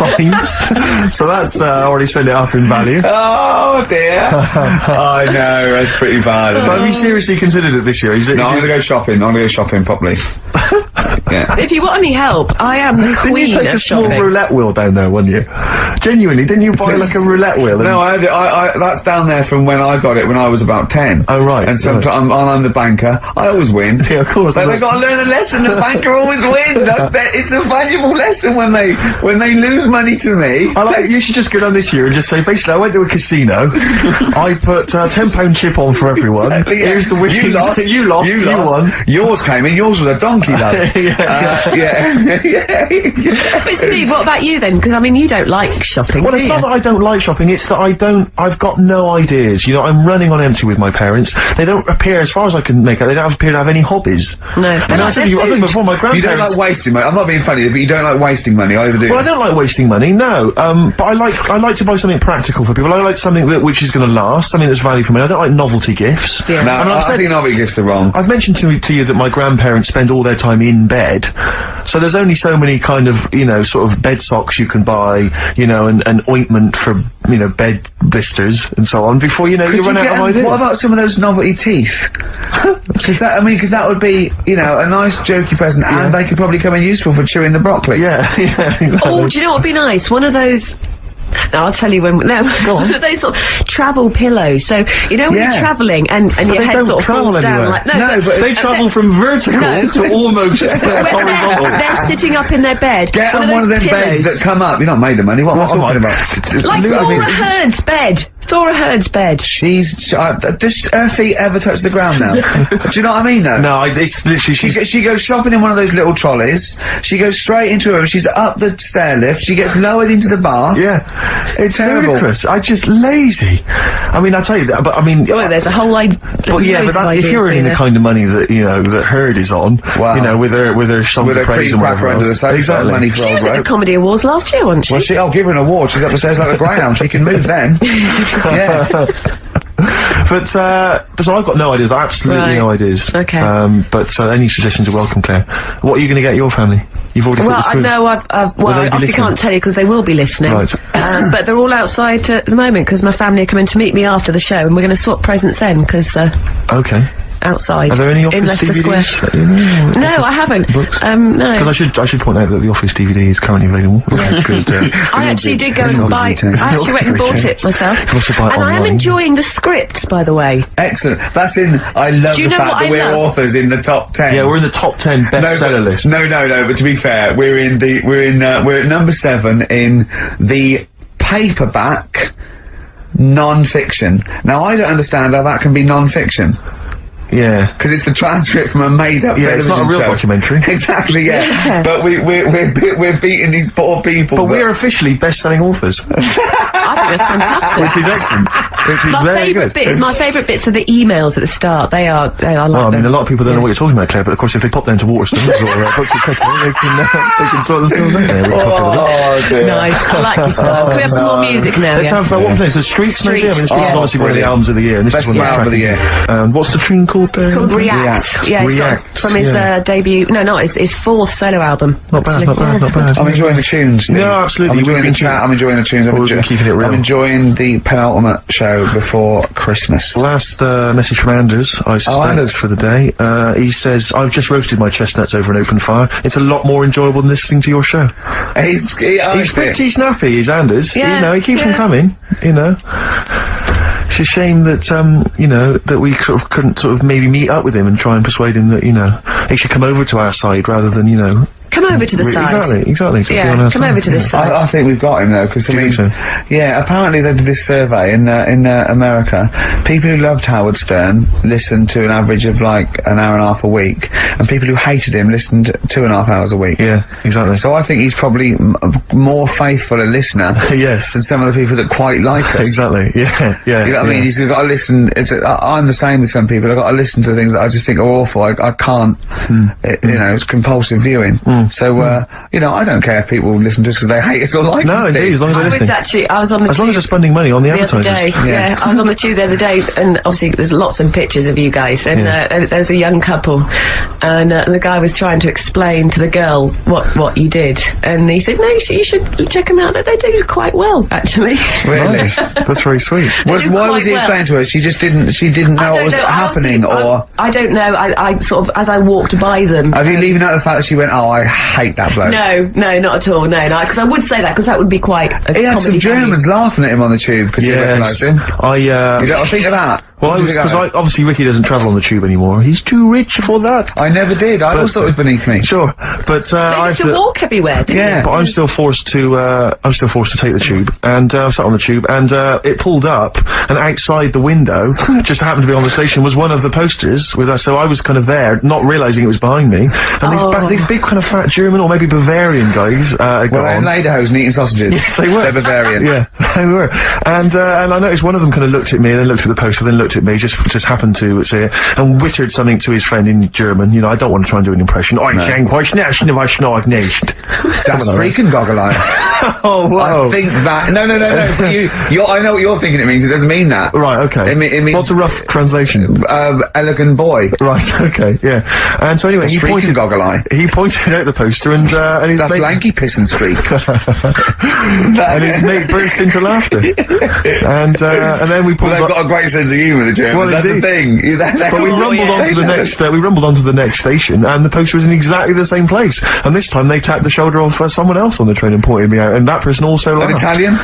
So that's already sent it up in value. Oh dear. I know, that's pretty bad. So have you seriously considered it this year? Is it, No, I'm gonna go shopping. I'm gonna go shopping properly. Yeah. If you want any help, I am the Didn't you queen take of a small shopping. roulette wheel down there one year? Genuinely, didn't you buy like a roulette wheel? No, I had it. I that's down there from when I got it when I was about 10. Oh, right. And sometimes I'm the banker. I always win. Yeah, of course. But they've got to learn a lesson. The banker always wins. It's a valuable lesson when they lose money to me. You should just go down this year and just say, basically, I went to a casino, I put a £10 chip on for everyone, Exactly, yeah. here's the winnings, You lost. you won. Yours came in, yours was a donkey, love. Yeah. But Steve, what about you then? Because, I mean, you don't like shopping, Well, do it's you? not that I don't like shopping, it's that I've got no ideas. You know, I'm running on empty with my parents. They don't appear, as far as I can make out, they don't appear to have any hobbies. No. And I said to you before, my grandparents... You don't like wasting money. I'm not being funny, but you don't like wasting money either, do you? Well, I don't like wasting money, no. But I like to buy something practical for people. I like something which is going to last, something that's value for money. I don't like novelty gifts. Yeah. No, I mean, I think novelty gifts are wrong. I've mentioned to you that my grandparents spend all their time in bed, so there's only so many kind of, you know, sort of bed socks you can buy, you know, and ointment for, you know, bed blisters and so on, before, you know, you run out of ideas. What about some of those novelty teeth? Because that would be, you know, a nice jokey present, and they could probably come in useful for chewing the broccoli. Yeah, exactly. Oh, do you know what would be nice? One of those... No, I'll tell you when... No, go on. Those sort of travel pillows. So, you know, when Yeah. you're travelling and your they head don't sort of travel falls down anywhere. like... No, but They travel from vertical to almost horizontal. They're sitting up in their bed. Get on one of them beds that come up. You're not made of money. What am I talking about? Like I mean, Thora Heard's bed. Thora Heard's bed. does her feet ever touch the ground now? Do you know what I mean, though? No, it's literally... She goes shopping in one of those little trolleys. She goes straight into her room. She's up the stair lift. She gets lowered into the bath. Yeah. It's terrible. ludicrous. I just lazy. I mean, I tell you that, but I mean... Oh, there's a whole line... But yeah, but if you're earning the kind of money that, you know, that Heard is on, Wow. you know, with her songs With of her praise cream and cracker whatever under the else. sofa. Exactly. Money for She old was at the rope. Comedy Awards last year, wasn't she? Well, I'll give her an award. She's up the stairs like a greyhound. She can move then. Yeah. But so I've got no ideas, absolutely Right. no ideas. Okay. But any suggestions are welcome, Claire. What are you going to get your family? You've already Well, thought I this through. know I've Will well, they I be obviously listening? can't tell you because they will be listening. Right. But they're all outside at the moment because my family are coming to meet me after the show and we're going to swap presents then because Okay. outside Are there any in Office Leicester DVDs? Square. that you know, No, Office I haven't. books? No. Because I should point out that the Office DVD is currently available. Good, I actually did go and Good buy... DVD. I actually went and bought it myself. You must have bought it And I am online. enjoying the scripts, by the way. Excellent. That's in. I love Do you the know fact what that I we're love? authors in the top 10. Yeah, we're in the top 10 bestseller list. No. But to be fair, we're at number 7 in the paperback non-fiction. Now I don't understand how that can be non-fiction. Yeah. Because it's the transcript from a made-up television it's not a real show. documentary. Exactly, yeah. But we're beating these poor people. But we're officially best-selling authors. I think that's fantastic. Which is excellent. Which is very good. My favourite bits are the emails at the start. They are like Well, I mean, a lot of people don't know what you're talking about, Claire, but of course if they pop down to Waterstones or Books of Petrol, they can sort themselves out there. Oh, dear. nice. I like your style. Can we have some more music now? Let's have, what place? The Streets, maybe? I mean, Streets is obviously one of the albums of the year, and this Best is one album of the year. And what's the tune called there? It's called React. Yeah, it's got from his debut. No, not his fourth solo album. Not bad. I'm enjoying the tunes. Steve. No, absolutely. I'm enjoying the chat. I'm enjoying the tunes. Keeping it real. I'm enjoying the penultimate show before Christmas. Last message from Anders, I suspect, Anders. for the day. He says, I've just roasted my chestnuts over an open fire. It's a lot more enjoyable than listening to your show. He's pretty snappy, is Anders. Yeah, You know, he keeps them coming, you know. It's a shame that, you know, that we sort of couldn't sort of maybe meet up with him and try and persuade him that, you know, he should come over to our side rather than, you know... Come over to the side. Exactly. Yeah, come over to this side. I think we've got him though, because I mean, yeah, apparently they did this survey in America. People who loved Howard Stern listened to an average of like an hour and a half a week, and people who hated him listened 2.5 hours a week. Yeah, exactly. So I think he's probably more faithful a listener, yes, than some of the people that quite like us. Exactly. Yeah. You know what I mean? He's got to listen. I'm the same with some people. I've got to listen to things that I just think are awful. I can't. You know, it's compulsive viewing. So, you know, I don't care if people listen to us because they hate us or like us. No, indeed, as long as they're listening. I was on the tube. As long as they're spending money on the advertisers. Other day, yeah, I was on the tube the other day, and obviously there's lots of pictures of you guys, and there's a young couple, and the guy was trying to explain to the girl what you did, and he said, no, you should check them out, that they do quite well, actually. Really? Nice. That's very sweet. Why was he explaining to her? She didn't know what was happening, or... I don't know, I sort of, as I walked by them... Have you leaving out the fact that she went, oh, I hate that bloke? No, not at all, no, because I would say that, because that would be quite a He had some Germans laughing at him on the tube because he recognised him. You don't think of that? Well, because obviously Ricky doesn't travel on the tube anymore. He's too rich for that. I never did. I always thought it was beneath me. Sure, but I used to walk everywhere, didn't you? But I'm still forced to take the tube, and I sat on the tube, and it pulled up, and outside the window, just happened to be on the station, was one of the posters with us. So I was kind of there, not realising it was behind me, and these big kind of fat German or maybe Bavarian guys. Well, they're in lederhosen eating sausages. Yes, they were. They're Bavarian. Yeah, they were. And I noticed one of them kind of looked at me, then looked at the poster, then looked at me, just happened to say it, and whispered something to his friend in German. You know, I don't want to try and do an impression. That's freaking goggle-eye. Oh, wow. I think that... No, but I know what you're thinking it means. It doesn't mean that. Right, okay. It means... What's the rough translation? Elegant boy. Right, okay, yeah. And so anyway, he pointed goggle-eye. He pointed out the poster, and his That's mate... lanky piss and streak. And his mate burst into laughter. And then we pulled they've got a great sense of humour, the Germans. Well, that's the thing. But we rumbled onto the next station, and the poster was in exactly the same place. And this time they tapped the shoulder of someone else on the train and pointed me out, and that person also laughed. An Italian?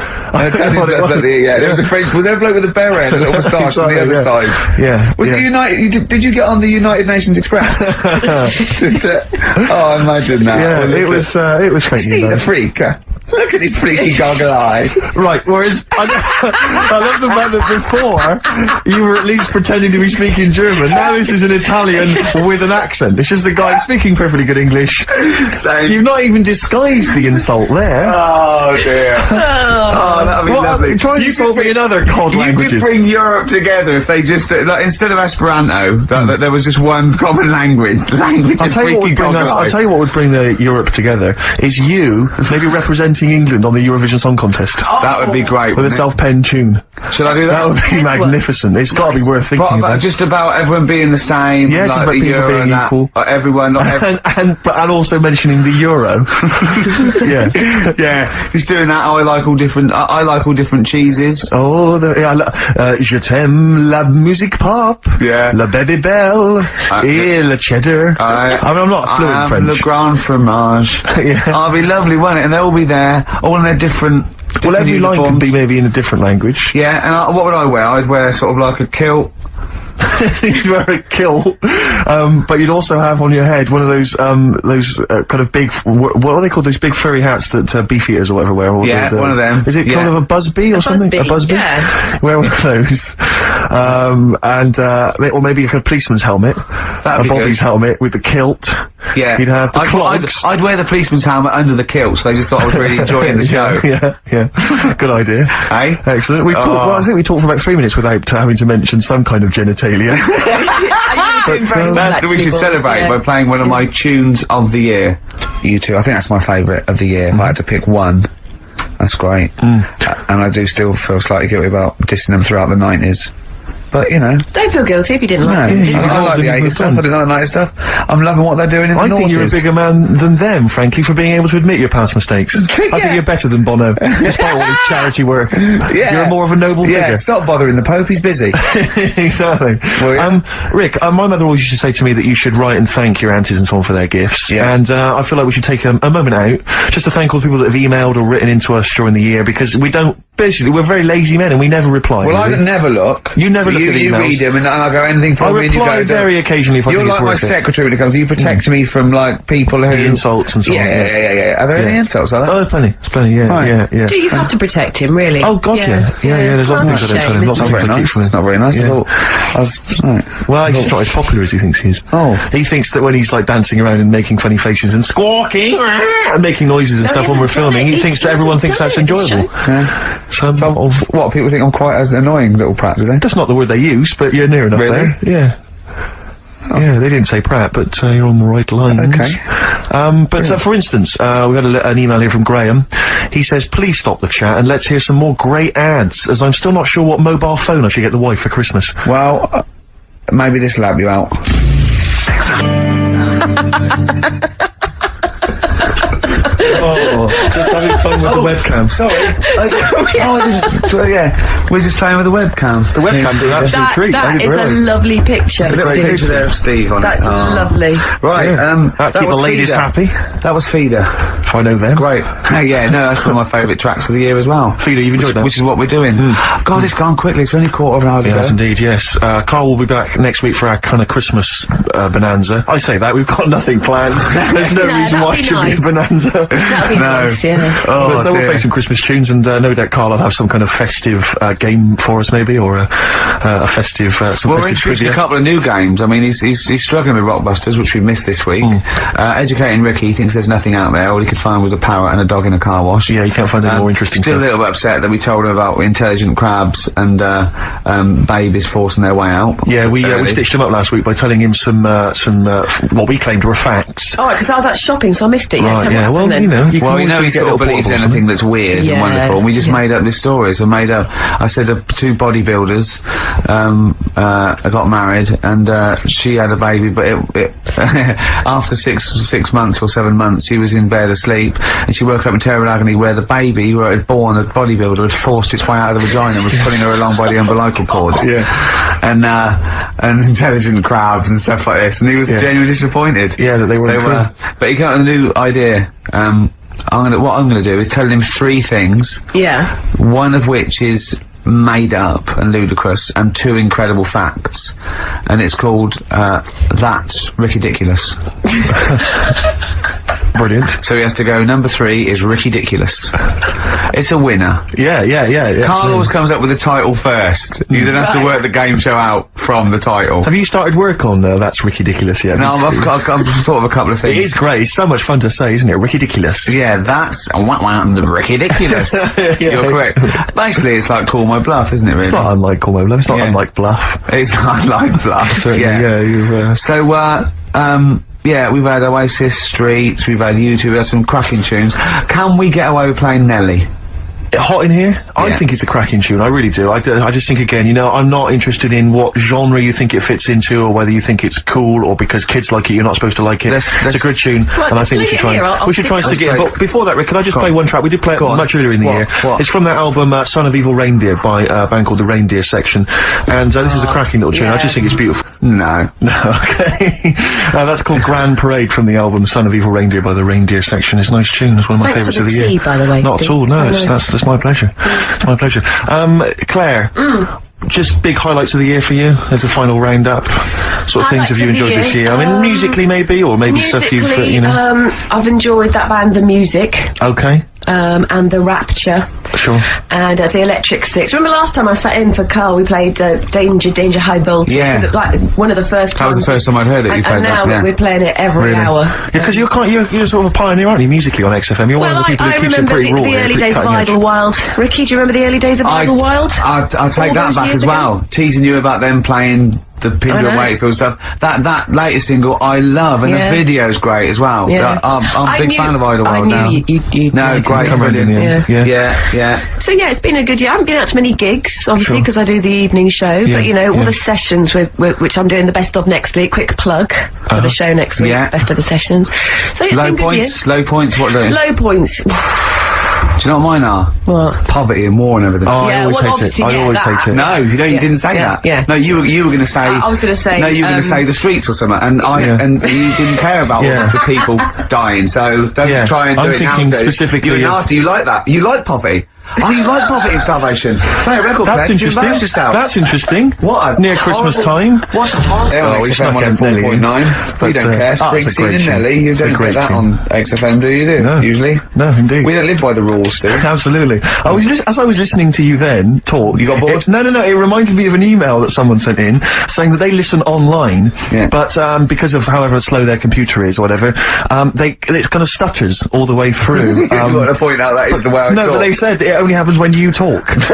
There was a French. Was there a bloke with a beret and a little moustache on the other side? Yeah. Was the United? Did you get on the United Nations Express? Oh, imagine that. Yeah, it was fake. See the freak. Look at his freaky goggle eye. Right, whereas I love the fact that before you were at least pretending to be speaking German. Now this is an Italian with an accent. It's just the guy speaking perfectly good English. Same. You've not even disguised the insult there. Oh dear. Oh, that'd be lovely. Try and insult me in other cod languages. You could bring Europe together if they just, like, instead of Esperanto, that there was just one common language. The language is freaky goggle eye. I'll tell you what would bring the Europe together is you maybe representing England on the Eurovision Song Contest. Oh. That would be great. With a self-penned tune. Should I do that? That would be magnificent. It's got to be worth thinking about. Just about everyone being the same. Yeah, just about people being equal. Everyone, not everyone. and also mentioning the euro. Yeah. Just doing that. I like all different cheeses. Oh, je t'aime la musique pop. Yeah. La baby belle. Et le cheddar. I'm not fluent in French. Le grand fromage. Yeah. Oh, it'd be lovely, wouldn't it? And they'll all be there, all in their different every line uniforms. could be maybe in a different language. Yeah, and what would I wear? I'd wear sort of like a kilt, You'd wear a kilt, but you'd also have on your head one of those kind of big, what are they called? Those big furry hats that beefeaters or whatever wear. Or yeah, one of them. Is it kind of a busby or something? A busby? Yeah. Wear one of those. Or maybe a policeman's helmet. That'd be Bobby's good. helmet with the kilt. Yeah. You'd have the clogs. I'd wear the policeman's helmet under the kilt, so they just thought I was really enjoying the show. Yeah. Good idea. Hey? Excellent. I think we talked for about 3 minutes without having to mention some kind of genitalia. We should celebrate by playing one of my tunes of the year. You two, I think that's my favourite of the year. If I had to pick one, that's great. And I do still feel slightly guilty about dissing them throughout the 90s. But, you know. Don't feel guilty if you didn't like No, it. I like the 80s stuff, I didn't like the 90s stuff. I'm loving what they're doing in the noughties. I think you're a bigger man than them, frankly, for being able to admit your past mistakes. I think you're better than Bono, despite all his charity work. Yeah. You're more of a noble figure. Yeah, stop bothering the Pope, he's busy. Exactly. Well, yeah. Rick, my mother always used to say to me that you should write and thank your aunties and so on for their gifts. Yeah. And I feel like we should take a moment out just to thank all the people that have emailed or written into us during the year, because we're very lazy men and we never reply. Well, really. I never look. You never look at the You emails. read them and I go, anything from me, and you reply go, very occasionally if I you're think it's like my worth it. secretary when it comes, you protect me from, like, people who... The insults and so on. Yeah. Are there any insults, are there? Oh, there's plenty. There's plenty, yeah. Do you have to protect him, really? Oh, God, yeah. There's lots of things I don't tell him. Lots of things I keep from him. It's not very nice. Yeah. Right. He's not as popular as he thinks he is. Oh. He thinks that when he's, like, dancing around and making funny faces and squawking and making noises and stuff when we're filming, he thinks that everyone thinks that's enjoyable. Yeah. What, people think I'm quite an annoying little prat, do they? That's not the word they use, but you're near enough Really? there. Yeah. Oh. Yeah, they didn't say prat, but you're on the right lines. Okay. For instance, we got an email here from Graham. He says, please stop the chat and let's hear some more great ads, as I'm still not sure what mobile phone I should get the wife for Christmas. Well, maybe this'll help you out. Just having fun with the webcam. Sorry. We're just playing with the webcam. The webcam's an absolute treat. That is a lovely picture. There's a little picture there of Steve on That's it. lovely. Right, That keep the ladies happy. That was Feeder. If I know them. Great. That's one of my favourite tracks of the year as well. Feeder, you've enjoyed that? Which is what we're doing. God, it's gone quickly. It's only quarter of an hour to go. Yes, indeed, yes. Carl will be back next week for our kind of Christmas bonanza. I say that, we've got nothing planned. There's no reason why it should be a bonanza. That'd be nice, yeah. But so we'll play some Christmas tunes, and no doubt Carl will have some kind of festive game for us, maybe, or a festive, some Well, we're festive introducing trivia. a couple of new games. I mean, he's struggling with Rockbusters, which we missed this week. Educating Ricky, he thinks there's nothing out there. All he could find was a parrot and a dog in a car wash. Yeah, you can't find any more interesting Still stuff. a little bit upset that we told him about intelligent crabs and babies forcing their way out. Yeah, we stitched him up last week by telling him some what we claimed were facts. Oh, because I was out shopping, so I missed it. Right, yeah, well, you know, you can Well, you know, he always get sort of little believes portables, anything that's weird and Yeah, wonderful, and we just made up this story. So I said two bodybuilders got married, and she had a baby, but after six months or 7 months, she was in bed asleep, and she woke up in terrible agony where the baby, where it had born, a bodybuilder, had forced its way out of the vagina and was pulling her along by the umbilical cord. Yeah. And intelligent crabs and stuff like this, and he was genuinely disappointed. Yeah, that they weren't true. But he got a new idea. What I'm gonna do is tell him 3 things. Yeah. One of which is made up and ludicrous, and 2 incredible facts. And it's called, That's Ridiculous. Brilliant. So he has to go, number 3 is Ridiculous. It's a winner. Yeah. Carl always comes up with the title first. You don't have to work the game show out from the title. Have you started work on That's Ridiculous yet? No, I've thought of a couple of things. It is great. It's so much fun to say, isn't it? Ridiculous. Yeah, that's ridiculous. You're correct. Basically, it's like Call My Bluff, isn't it? Really? It's not unlike Call My Bluff. It's not unlike Bluff. It's not like Bluff. Certainly, you've. So, we've had Oasis, Streets, we've had U2, we've had some cracking tunes. Can we get away with playing Nelly? Hot in here? I think it's a cracking tune, I really do. I just think, again, you know, I'm not interested in what genre you think it fits into, or whether you think it's cool, or because kids like it, you're not supposed to like it. It's a good tune, and I think we should try and stick it in. But before that, Rick, can I just play one track? We did play it much earlier in the year. It's from that album, Son of Evil Reindeer, by a band called The Reindeer Section, and this is a cracking little tune. I just think it's beautiful. No. Okay. That's called Grand Parade from the album Son of Evil Reindeer by The Reindeer Section. It's a nice tune. It's one of my favourites of the year. By the way, not Steve. at all, no. That's It's my pleasure. It's my pleasure. Claire. Just big highlights of the year for you as a final roundup. Sort of things have you enjoyed this year? I mean, musically maybe, or maybe stuff you've, I've enjoyed that band, The Music. Okay. And The Rapture. Sure. And The Electric Sticks. Remember last time I sat in for Karl, we played Danger High Voltage? Yeah. Like, one of the first That was times. the first time I'd heard it, you played that, and now we're playing it every hour. Yeah, because you're sort of a pioneer, aren't you, musically on XFM? You're one of the people who keeps it pretty raw. I remember the early days of Idlewild. Ricky, do you remember the early days of Idlewild? I'll take that back as well. Teasing you about them playing the Pindar Wakefield stuff. That latest single I love, and the video's great as well. Yeah. I'm a big fan of Idlewild now. You'd no, great, brilliant. Yeah. So yeah, it's been a good year. I haven't been out to many gigs, obviously, because I do the evening show. But you know, all the sessions which I'm doing the best of next week. Quick plug for the show next week. Best of the sessions. So it's been good year. Low points. What are they? Low points. Do you know what mine are? What? Poverty and war and everything. Oh, I always hate it. I always hate it. No, you didn't say that. Yeah. No, you were going to say. I was going to say. No, you were going to say the streets or something, and and you didn't care about all the people dying. So don't try and do it now. Specifically, you're nasty. You like that? You like poverty? Oh, you like poverty and starvation? Play a record. That's interesting. That's interesting. What? Near Christmas time. What a horrible. Oh, we XFM 104.9. You don't care. Springsteen and Nelly. You don't get that on XFM, do you? No. Usually. No, indeed. We don't live by the rules, Stu. Absolutely. As I was listening to you then talk, you got bored? No. It reminded me of an email that someone sent in saying that they listen online, but because of however slow their computer is or whatever, it kind of stutters all the way through. You want to point out that is the way I talk. No, but they said it only happens when you talk. And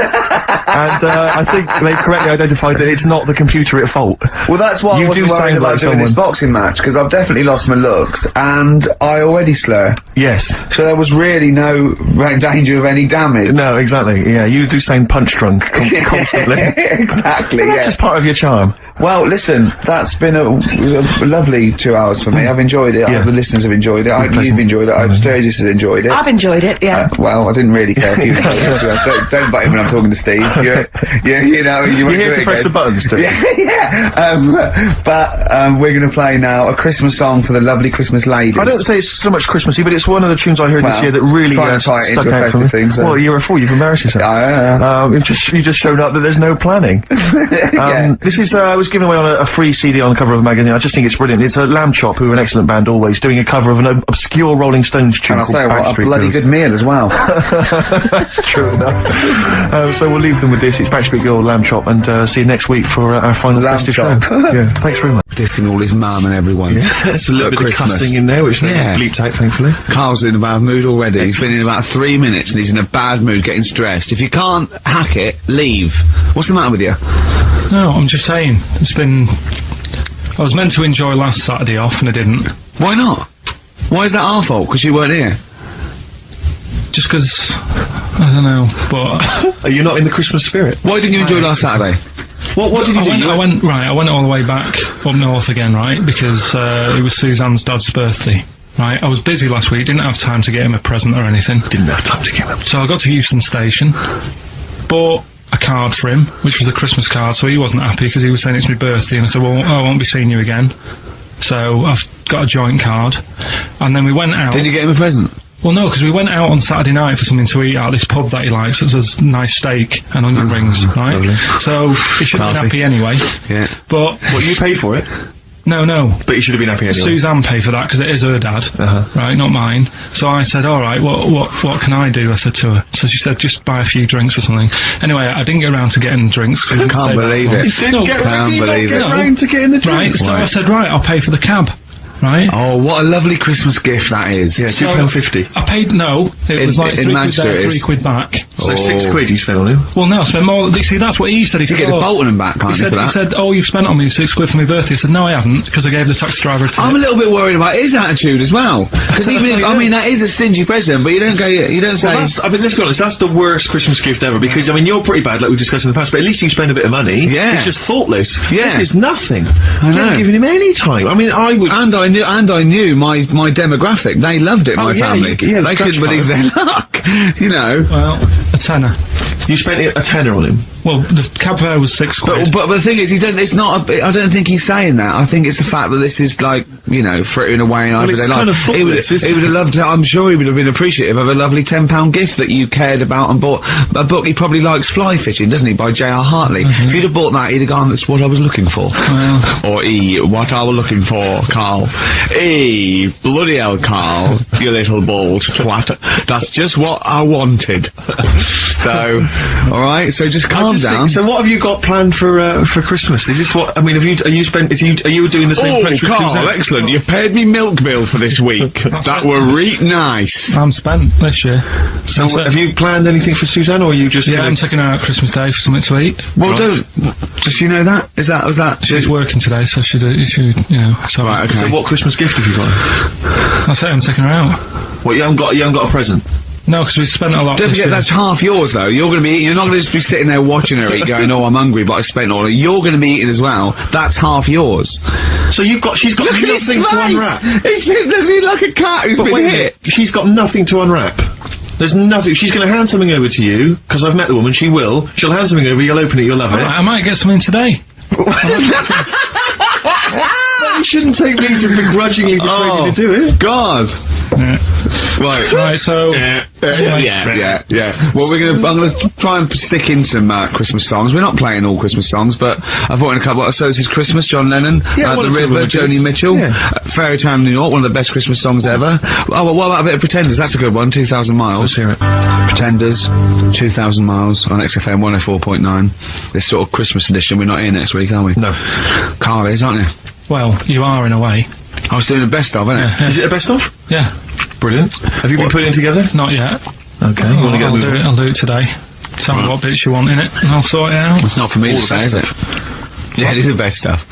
I think they correctly identified that it's not the computer at fault. Well, that's why I wasn't worried about doing this boxing match, because I've definitely lost my looks, and I already slur. Yes. So there was really no danger of any damage. No, exactly, yeah. You do sound punch-drunk constantly. Exactly, That's just part of your charm. Well, listen, that's been a lovely 2 hours for me. I've enjoyed it. The listeners have enjoyed it. I hope you've enjoyed it. I hope Sturgis has enjoyed it. I've enjoyed it, yeah. Well, I didn't really care if you don't butt in when I'm talking to Steve. You're here to press the buttons, Steve. But we're going to play now a Christmas song for the lovely Christmas ladies. I don't say it's so much Christmassy, but it's one of the tunes I heard this year that really stuck out for me. Things, well, you're a fool. You've embarrassed yourself. You just showed up that there's no planning. This is I was given away on a free CD on the cover of a magazine. I just think it's brilliant. It's a Lamb Chop, who are an excellent band always, doing a cover of an obscure Rolling Stones tune. And I'll say what a bloody good meal as well. That's true enough. So we'll leave them with this. It's Backstreet Girl, Lamb Chop, and see you next week for our final festive show. Yeah, thanks very much. Dissing all his mum and everyone. Yeah, there's a little bit of cussing in there, which they bleeped out, thankfully. Carl's in a bad mood already. He's been in about 3 minutes and he's in a bad mood, getting stressed. If you can't hack it, leave. What's the matter with you? No, I'm just saying. I was meant to enjoy last Saturday off and I didn't. Why not? Why is that our fault? Because you weren't here? Just because, I don't know, but... Are you not in the Christmas spirit? Why didn't you enjoy last Saturday? What did you do? I went all the way back up north again, right, because it was Suzanne's dad's birthday. Right, I was busy last week, didn't have time to get him a present or anything. Didn't have time to get him. So I got to Euston Station, bought a card for him, which was a Christmas card, so he wasn't happy because he was saying it's my birthday, and I said, well, I won't be seeing you again. So I've got a joint card, and then we went out. Did you get him a present? Well, no, because we went out on Saturday night for something to eat at this pub that he likes. It was a nice steak and onion rings, right? Lovely. So he should have been happy anyway. Yeah. But... Well, you paid for it? No. But you should have been happy anyway. Suzanne paid for that because it is her dad, right, not mine. So I said, all right, what can I do? I said to her. So she said, just buy a few drinks or something. Anyway, I didn't get around to getting drinks. I can't believe it. You didn't get around to getting the drinks. Right, so I said, right, I'll pay for the cab. Right. Oh, what a lovely Christmas gift that is. Yeah, £2.50. I paid, it was like £3 there, £3 back. So £6 you spent on him? Well, no, I spent more. See, that's what he said. He said, get the Bolton and back, can't you, for that? He said, oh, you've spent on me £6 for my birthday. I said, no, I haven't, because I gave the taxi driver a tip. I'm a little bit worried about his attitude as well. Because even if, I mean, that is a stingy present, but you don't say... I mean, let's be honest, that's the worst Christmas gift ever, because, I mean, you're pretty bad, like we discussed in the past, but at least you spend a bit of money. Yeah. It's just thoughtless. Yeah. This is nothing. I know. You haven't given him any time. I mean, I would... And I knew my demographic. They loved it, my family. Yeah, they couldn't believe their luck. You know. Well, a tenner. You spent a tenner on him. Well, the cab fare was £6. But the thing is, it's not. I don't think he's saying that. I think it's the fact that this is like, you know, frittering away in everyday life. Kind of he would have loved to. I'm sure he would have been appreciative of a lovely £10 gift that you cared about and bought. A book he probably likes, Fly Fishing, doesn't he, by J.R. Hartley? If you'd have bought that, he'd have gone, "That's what I was looking for." Or what I was looking for, Carl. Bloody hell, Carl, you little bald twat. That's just what I wanted. So, all right. So just calm down. So what have you got planned for Christmas? Is this what, I mean, are you doing the same French with Carl, Suzanne? excellent. You've paid me milk bill for this week. That were reet nice. I'm spent this year. So have you planned anything for Suzanne, or are you just... Yeah, I'm taking her out Christmas Day for something to eat. Well, does she know that? Was that? She's working today, so she, you know, so... Right, okay. So what Christmas gift have you got? That's it, I'm taking her out. What, you haven't got a present? No, because we spent a lot. Don't forget, that's half yours, though. You're not gonna just be sitting there watching her eat, going, "Oh, I'm hungry, but I spent all." You're gonna be eating as well. That's half yours. So she's got nothing to unwrap. He's like a cat who's been hit. She's got nothing to unwrap. There's nothing. She's going to hand something over to you, because I've met the woman. She will. She'll hand something over. You'll open it. You'll love it. I might get something today. You shouldn't take me to begrudgingly persuade you to do it. God. Yeah. Right, so... Yeah. Well, I'm gonna try and stick in some Christmas songs. We're not playing all Christmas songs, but I brought in a couple. So this is Christmas, John Lennon, The River, Joni Mitchell, Fairy Tale New York, one of the best Christmas songs ever. Oh, well, what about a bit of Pretenders? That's a good one, 2,000 Miles. Let's hear it. Pretenders, 2,000 Miles on XFM 104.9. This sort of Christmas edition. We're not here next week, are we? No. Carl is, aren't you? Well, you are in a way. I was doing a best of, innit? Yeah. Is it a best of? Yeah. Brilliant. Have you been putting it together? Not yet. Okay. I'll do it today. Tell me what bits you want in it, and I'll sort it out. It's not for me to say, is it? Yeah, it is the best stuff.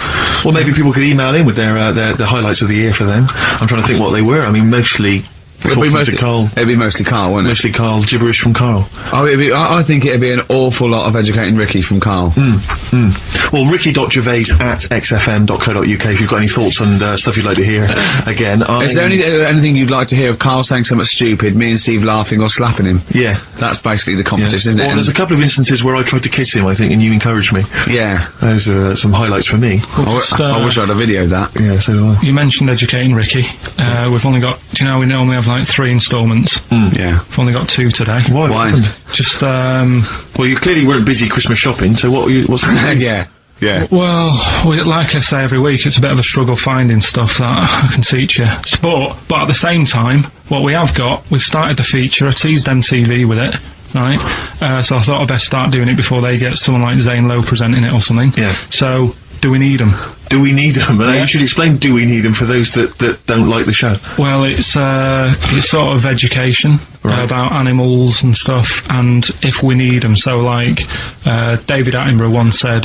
Well, maybe people could email in with their highlights of the year for them. I'm trying to think what they were. I mean, mostly... It'd be mostly Carl, wouldn't it? Mostly Carl, gibberish from Carl. Oh, I think it'd be an awful lot of educating Ricky from Carl. Well, ricky.gervais@xfm.co.uk if you've got any thoughts on stuff you'd like to hear. Again, is there anything you'd like to hear of Carl saying something stupid, me and Steve laughing or slapping him? Yeah. That's basically the competition, isn't it? Well, there's a couple of instances where I tried to kiss him, I think, and you encouraged me. Yeah. Those are some highlights for me. I wish I'd have videoed that. Yeah, so do I. You mentioned educating Ricky. We've only got, we normally have like 3 instalments. Yeah. We've only got 2 today. Why? Just, well, you clearly weren't busy Christmas shopping, so what's the Yeah. Well, like I say every week, it's a bit of a struggle finding stuff that I can teach you. But at the same time, what we have got, we've started the feature, I teased MTV with it, right? So I thought I'd best start doing it before they get someone like Zane Lowe presenting it or something. Yeah. So, do we need them? Do we need them? And you should explain do we need them for those that don't like the show. Well, it's sort of education about animals and stuff, and if we need them. So, like, David Attenborough once said,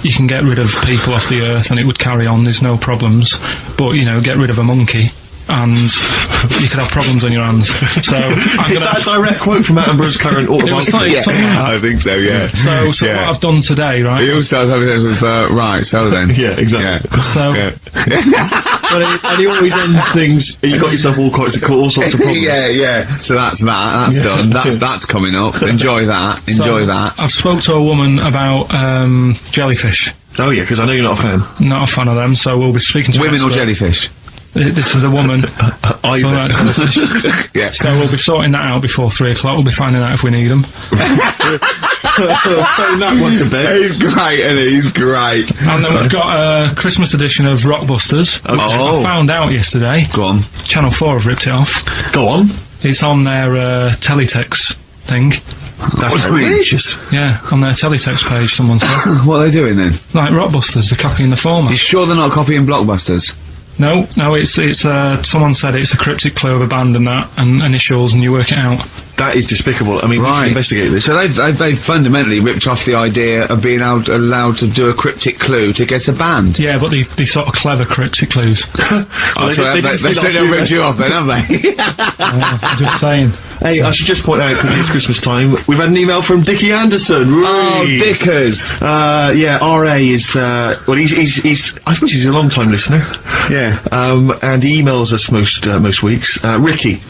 you can get rid of people off the earth and it would carry on, there's no problems, but, get rid of a monkey and you could have problems on your hands. So Is that a direct quote from Attenborough's current autobiography? I think so, yeah. So what I've done today, right? He also starts having with, right, so then. Yeah, exactly. Yeah. So... Yeah. And he always ends things, you got yourself all sorts of problems. Yeah. So that's done. That's coming up. Enjoy that. That. I've spoke to a woman about, jellyfish. Oh yeah, because I know you're not a fan. Not a fan of them, so we'll be speaking to women or jellyfish? This is a woman. Yeah. So we'll be sorting that out before 3 o'clock. We'll be finding out if we need them. Putting that one to bed. He's great, isn't he? He's great. And then we've got a Christmas edition of Rockbusters, which I found out yesterday. Go on. Channel 4 have ripped it off. Go on. It's on their teletext thing. That's outrageous. Yeah, on their teletext page, someone said. What are they doing then? Like Rockbusters, they're copying the format. You sure they're not copying Blockbusters? No, it's someone said it's a cryptic clue of a band and that, and initials, and you work it out. That is despicable. I mean, we should investigate this. So they've fundamentally ripped off the idea of being allowed to do a cryptic clue to get a band. Yeah, but they sort of clever cryptic clues. They certainly ripped you off then, haven't they? I'm just saying. Hey, I should just point out, because it's Christmas time, we've had an email from Dickie Anderson. Oh, Dickers! Yeah, R.A. is, well, he's I suppose he's a long-time listener. Yeah. Yeah. And he emails us most weeks. Ricky,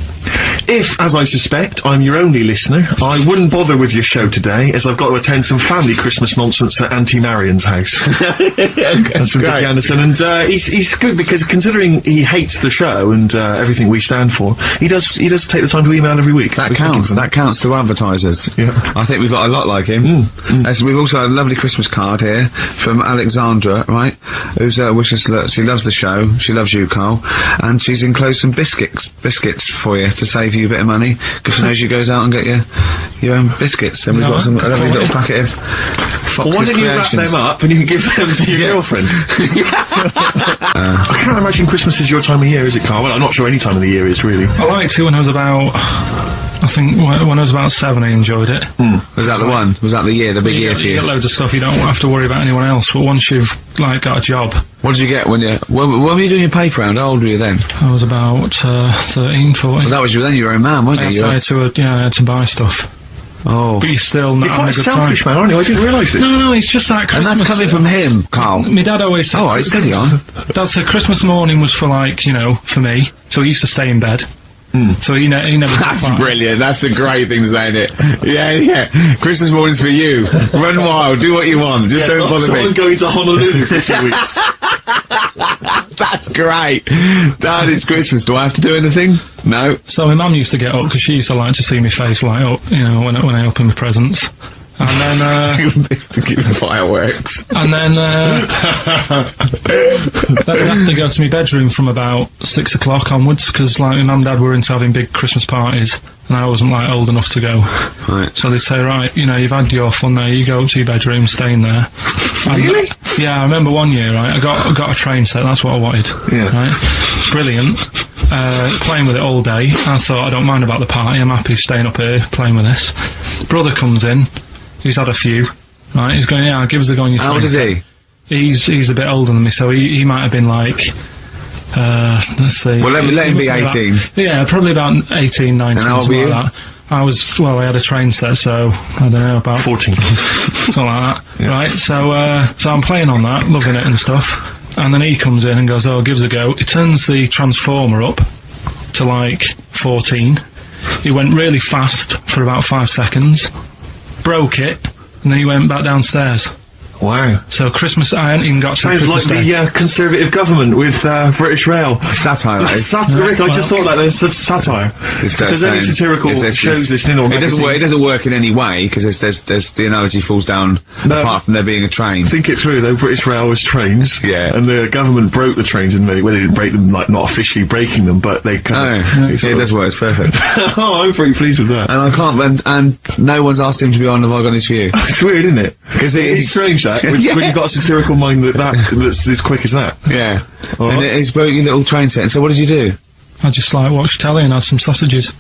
if, as I suspect, I'm your only listener, I wouldn't bother with your show today, as I've got to attend some family Christmas nonsense at Auntie Marion's house. That's from Dickie Anderson, and he's good because considering he hates the show and everything we stand for, he does take the time to email every week. That counts. That counts to advertisers. Yeah. I think we've got a lot like him. As we've also had a lovely Christmas card here from Alexandra, right? Who's she loves the show. She loves you, Carl, and she's enclosed some biscuits for you to save you a bit of money because she knows you goes out and get your own biscuits. And we've got a lovely little packet of Fox's Well, why don't you wrap them up and you can give them to your girlfriend? I can't imagine Christmas is your time of year, is it, Carl? Well, I'm not sure any time of the year is, really. I liked it when I was about... I think when I was about 7 I enjoyed it. Was that the one? Was that the year, the big year for you? You get loads of stuff, you don't have to worry about anyone else, but once you've, like, got a job... What did you get when were you doing your paper round? How old were you then? I was about 13, 14. Well, that was then you were a man, weren't you? I had to buy stuff. Oh. But you're still not You're quite having a good selfish, time. man, aren't you? I didn't realise this. No, it's just that And Christmas... that's coming from him, Carl. My dad always said... Oh, right, steady on. Dad said Christmas morning was for, like, you know, for me, so he used to stay in bed. So he never... That's brilliant. That's a great thing, saying it. Yeah. Christmas morning's for you. Run wild. Do what you want. Just don't bother me. I'm going to Honolulu for 2 weeks. That's great. Dad, it's Christmas. Do I have to do anything? No. So my mum used to get up, because she used to like to see my face light up, you know, when I open my presents. And then, to keep the fireworks. And then, then I had to go to my bedroom from about 6 o'clock onwards, because, like, my mum and dad were into having big Christmas parties, and I wasn't, like, old enough to go. Right. So they'd say, right, you know, you've had your fun there, you go up to your bedroom, stay in there. Really? Yeah, I remember one year, right, I got a train set, that's what I wanted. Yeah. Right? It's brilliant. Playing with it all day. I thought, I don't mind about the party, I'm happy staying up here, playing with this. Brother comes in. He's had a few, right? He's going, yeah, give us a go on your How old is he? He's a bit older than me, so he might have been like, let's see. Well, let him be 18. Yeah, probably about 18, 19, And how old something were you? like that. I had a train set, so, I don't know, about 14. something like that, right? So I'm playing on that, loving it and stuff, and then he comes in and goes, oh, give us a go. He turns the transformer up to, like, 14. He went really fast for about 5 seconds. Broke it, and then he went back downstairs. Wow. So Christmas, I hadn't even got to Sounds Christmas like Day. the Conservative government with British Rail. Satire, that is. Rick, I just thought that there's satire. If there's any satirical shows listening or it doesn't work in any way, because there's the analogy falls down, apart from there being a train. Think it through, though. British Rail was trains. Yeah. And the government broke the trains in many, well, they didn't break them, like, not officially breaking them, but they kind of... Yeah, it does work, it's perfect. Oh, I'm pretty pleased with that. And I can't, and no one's asked him to be on Have I Got News For You. It's weird, isn't it? Because It's strange, that, when you've got a satirical mind that's as quick as that. Yeah. All And right. it's broke your little train set. And so what did you do? I just, like, watched telly and had some sausages.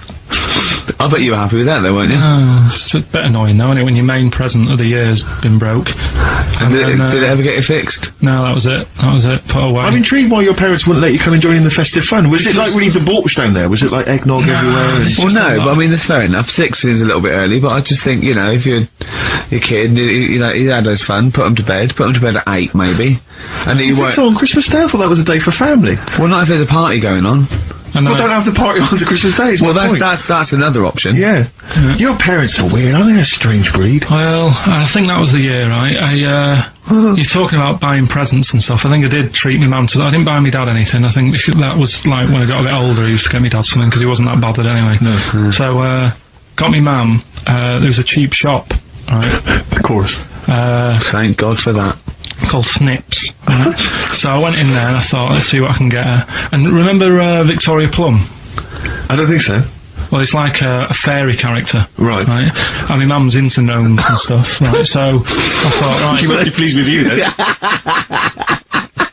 I bet you were happy with that though, weren't you? It's a bit annoying, though, isn't it, when your main present of the year's been broke. And did it ever get it fixed? No, that was it. Put away. I'm intrigued why your parents wouldn't let you come and join in the festive fun. Was it like really debauched down there? Was it like eggnog everywhere? Well, no, but I mean, that's fair enough. 6 is a little bit early, but I just think, you know, if you're your kid, you know, he had his fun, put him to bed at 8, maybe. And you think so on Christmas Day? I thought that was a day for family. Well, not if there's a party going on. Well, don't have the party on to Christmas Day. Well, that's another option. Yeah. Your parents are weird, aren't they? A strange breed. Well, I think that was the year, right? You're talking about buying presents and stuff. I think I did treat my mum to that. I didn't buy my dad anything. I think that was like when I got a bit older, I used to get my dad something because he wasn't that bothered anyway. No. So, got me mum, there was a cheap shop, right? Of course. Thank God for that. Called Snips. Right? So I went in there and I thought, let's see what I can get her. And remember Victoria Plum? I don't think so. Well, it's like a fairy character. Right. Right? And my mum's into gnomes and stuff, right? So I thought, right... She must be pleased with you, then.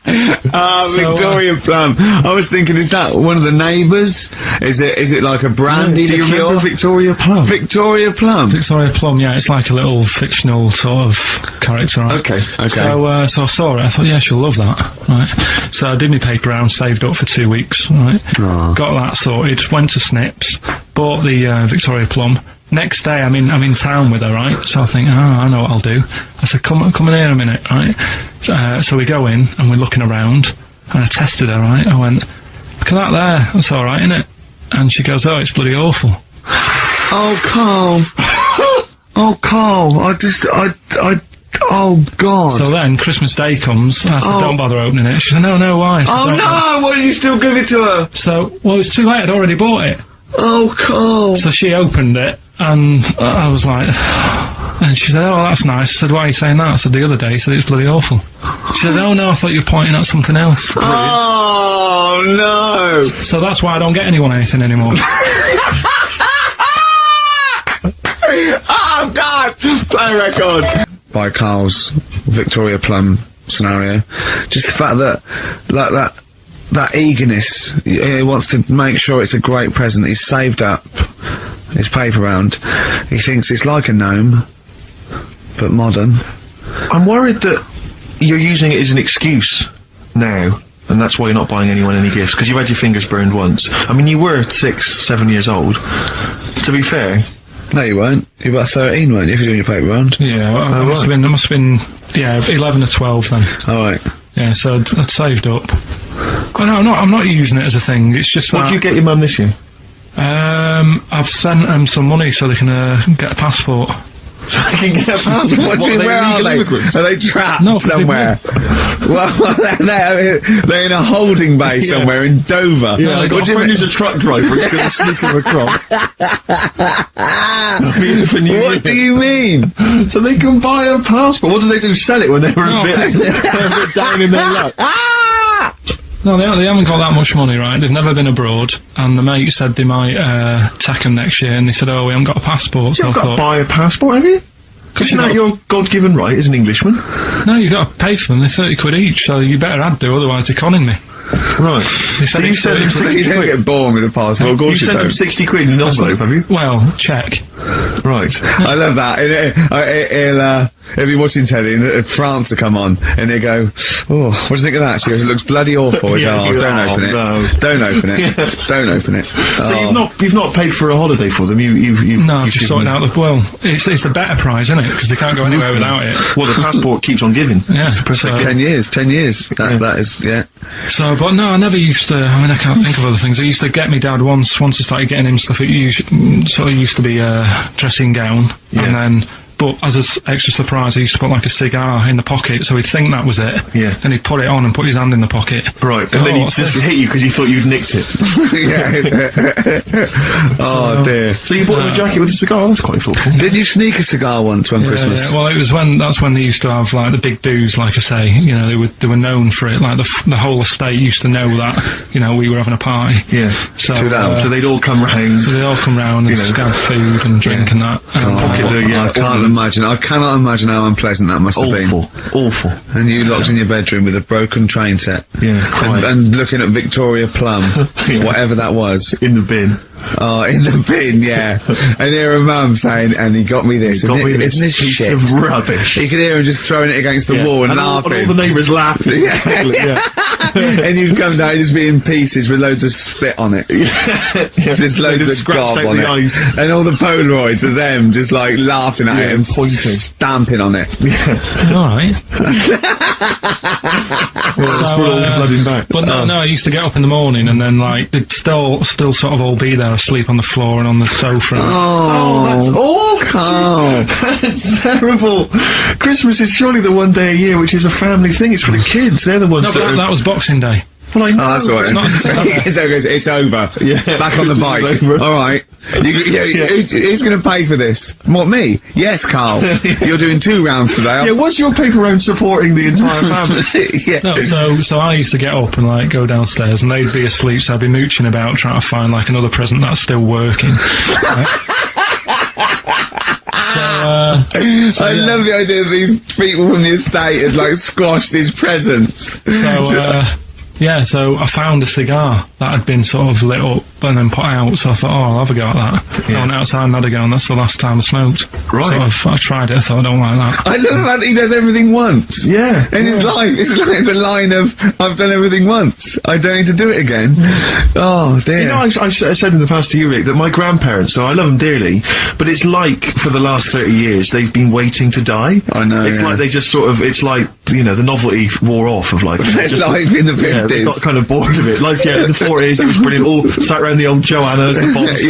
Victoria Plum. I was thinking, is that one of the neighbours? Is it like a brandy Do you liqueur? remember Victoria Plum? Victoria Plum. Victoria Plum, yeah, it's like a little fictional sort of character, right? Okay. So I saw it, I thought, yeah, she'll love that, right? So I did my paper round, saved up for 2 weeks, right? Aww. Got that sorted, went to Snips, bought the Victoria Plum. Next day, I'm in town with her, right? So I think, I know what I'll do. I said, come in here a minute, right? So we go in, and we're looking around, And I tested her, right? I went, look at that there, that's alright, innit? And she goes, oh, it's bloody awful. Oh, Karl. Oh, Karl, oh, God. So then, Christmas Day comes, and I said, don't bother opening it. She said, no, why? I said, Oh, no, why did you still give it to her? So, well, it's too late, I'd already bought it. Oh, Karl. So she opened it, and I was like, and she said, oh, that's nice. I said, why are you saying that? I said, the other day, so it's bloody awful. She said, oh, no, I thought you were pointing at something else. Oh, no. So that's why I don't get anyone anything anymore. Oh, God. Play a record. By Karl's Victoria Plum scenario. Just the fact that, like, that eagerness, he wants to make sure it's a great present. He's saved up his paper round. He thinks it's like a gnome, but modern. I'm worried that you're using it as an excuse now, and that's why you're not buying anyone any gifts, because you've had your fingers burned once. I mean, you were 6, 7 years old. To be fair. No, you weren't. You were about 13, weren't you, if you're doing your paper round? Yeah, well, I must have been, yeah, 11 or 12 then. Alright. Yeah, so I'd saved up. But no, I'm not using it as a thing, it's just What that... did you get your mum this year? I've sent them some money so they can, get a passport. So they can get a passport? What do you mean, where are they? Are they trapped somewhere? Well, they're in a holding bay somewhere in Dover. Yeah, I've got a friend who's a truck driver, he's gonna sneak them across. What do you mean? So they can buy a passport. What do they do, sell it when they're a bit down in their luck? No, they haven't got that much money, right? They've never been abroad, and the mate said they might, take them next year, and they said, oh, we haven't got a passport, so I You've got thought... to buy a passport, have you? Isn't that your God-given right as an Englishman? No, you've got to pay for them, they're 30 quid each, so you better add do, otherwise they're conning me. Right. So you send them 60 You don't quid? get born with a passport, of course You send them 60 quid in an envelope, have you? Well, check. Right. I love that. He'll be watching telly and France will come on and he'll go, oh, what do you think of that? She goes, it looks bloody awful. Yeah, Oh, don't open it. no. Don't open it. Don't open it. So you've not paid for a holiday for them, you've No, I've just sorted out the... Well, it's the better prize, isn't it? Because they can't go anywhere without it. Well, the passport keeps on giving. Yeah. So 10 years. That is, yeah. So, but no, I never used to, I mean, I can't think of other things. I used to get me dad once I started getting him stuff, it sort of used to be a dressing gown, and then, but as an extra surprise, he used to put like a cigar in the pocket, so he'd think that was it. Yeah. Then he'd put it on and put his hand in the pocket. Right, and then he'd just hit you because he thought you'd nicked it. Oh dear. So you bought him a jacket with a cigar? That's quite thoughtful. Didn't you sneak a cigar once on Christmas? Yeah. Well, that's when they used to have like the big do's, like I say, you know, they were known for it, like the whole estate used to know that, you know, we were having a party. Yeah. So, so they'd all come round. So they'd all come round and have food and drink and that. I cannot imagine how unpleasant that must have been. Awful. And you locked in your bedroom with a broken train set. Yeah, and looking at Victoria Plum, whatever that was. In the bin. Oh, in the bin, yeah. And hear a mum saying, and he got me this. Isn't this shit? Of rubbish. You could hear him just throwing it against the wall and laughing. And all the neighbours laughing. And you'd come down, just be in pieces with loads of spit on it. Just loads of gob on it. And all the Polaroids of them just like laughing at it and pointing, stamping on it. Alright. Let's put all the flooding back. But no, I used to get up in the morning and then like they'd still sort of all be there asleep on the floor and on the sofa. That's awful. Carl. That's terrible. Christmas is surely the one day a year which is a family thing. It's for the kids. They're the ones that was Boxing Day. Well, I know. Oh, that's all right. It's over. Yeah. Back on the bike. All right. Who's going to pay for this? What, me? Yes, Karl. You're doing 2 rounds today. Yeah, what's your paper round supporting the entire family? No, so I used to get up and like go downstairs and they'd be asleep, so I'd be mooching about trying to find like another present that's still working. I love the idea that these people from the estate had like squashed his presents. So I found a cigar that had been sort of lit up and then put out, so I thought, I'll have a go at that. I went outside and had a go, and that's the last time I smoked. Right. So I tried it, I thought, I don't like that. I love that he does everything once. Yeah. In his life, it's a line of, I've done everything once, I don't need to do it again. Oh, dear. You know, I said in the past to you, Rick, that my grandparents, so I love them dearly, but it's like, for the last 30 years, they've been waiting to die. I know, It's like they just sort of, it's like you know, the novelty wore off of like... Life in the 50s. Yeah, they got kind of bored of it. Life, in the 40s, it was brilliant. All sat around the old Joannas, the Bonds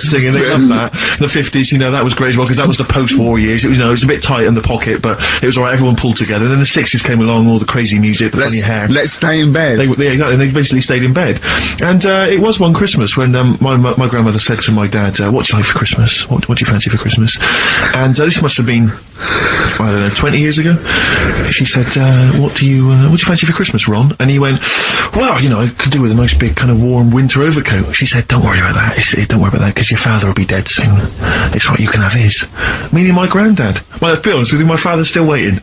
singing, they loved that. The 50s, you know, that was great as well, because that was the post-war years. It was, you know, it was a bit tight in the pocket, but it was alright, everyone pulled together. And then the 60s came along, all the crazy music, the funny hair. Let's stay in bed. Exactly, and they basically stayed in bed. And, it was one Christmas when, my grandmother said to my dad, what do you like for Christmas? What do you fancy for Christmas? And, this must have been, I don't know, 20 years ago. She said, what do you fancy for Christmas, Ron? And he went, well, you know, I could do with a nice big kind of warm winter overcoat. She said, don't worry about that. Don't worry about that, because your father will be dead soon. It's right, you can have his. Meaning my granddad. Well, to be honest with you, my father's still waiting.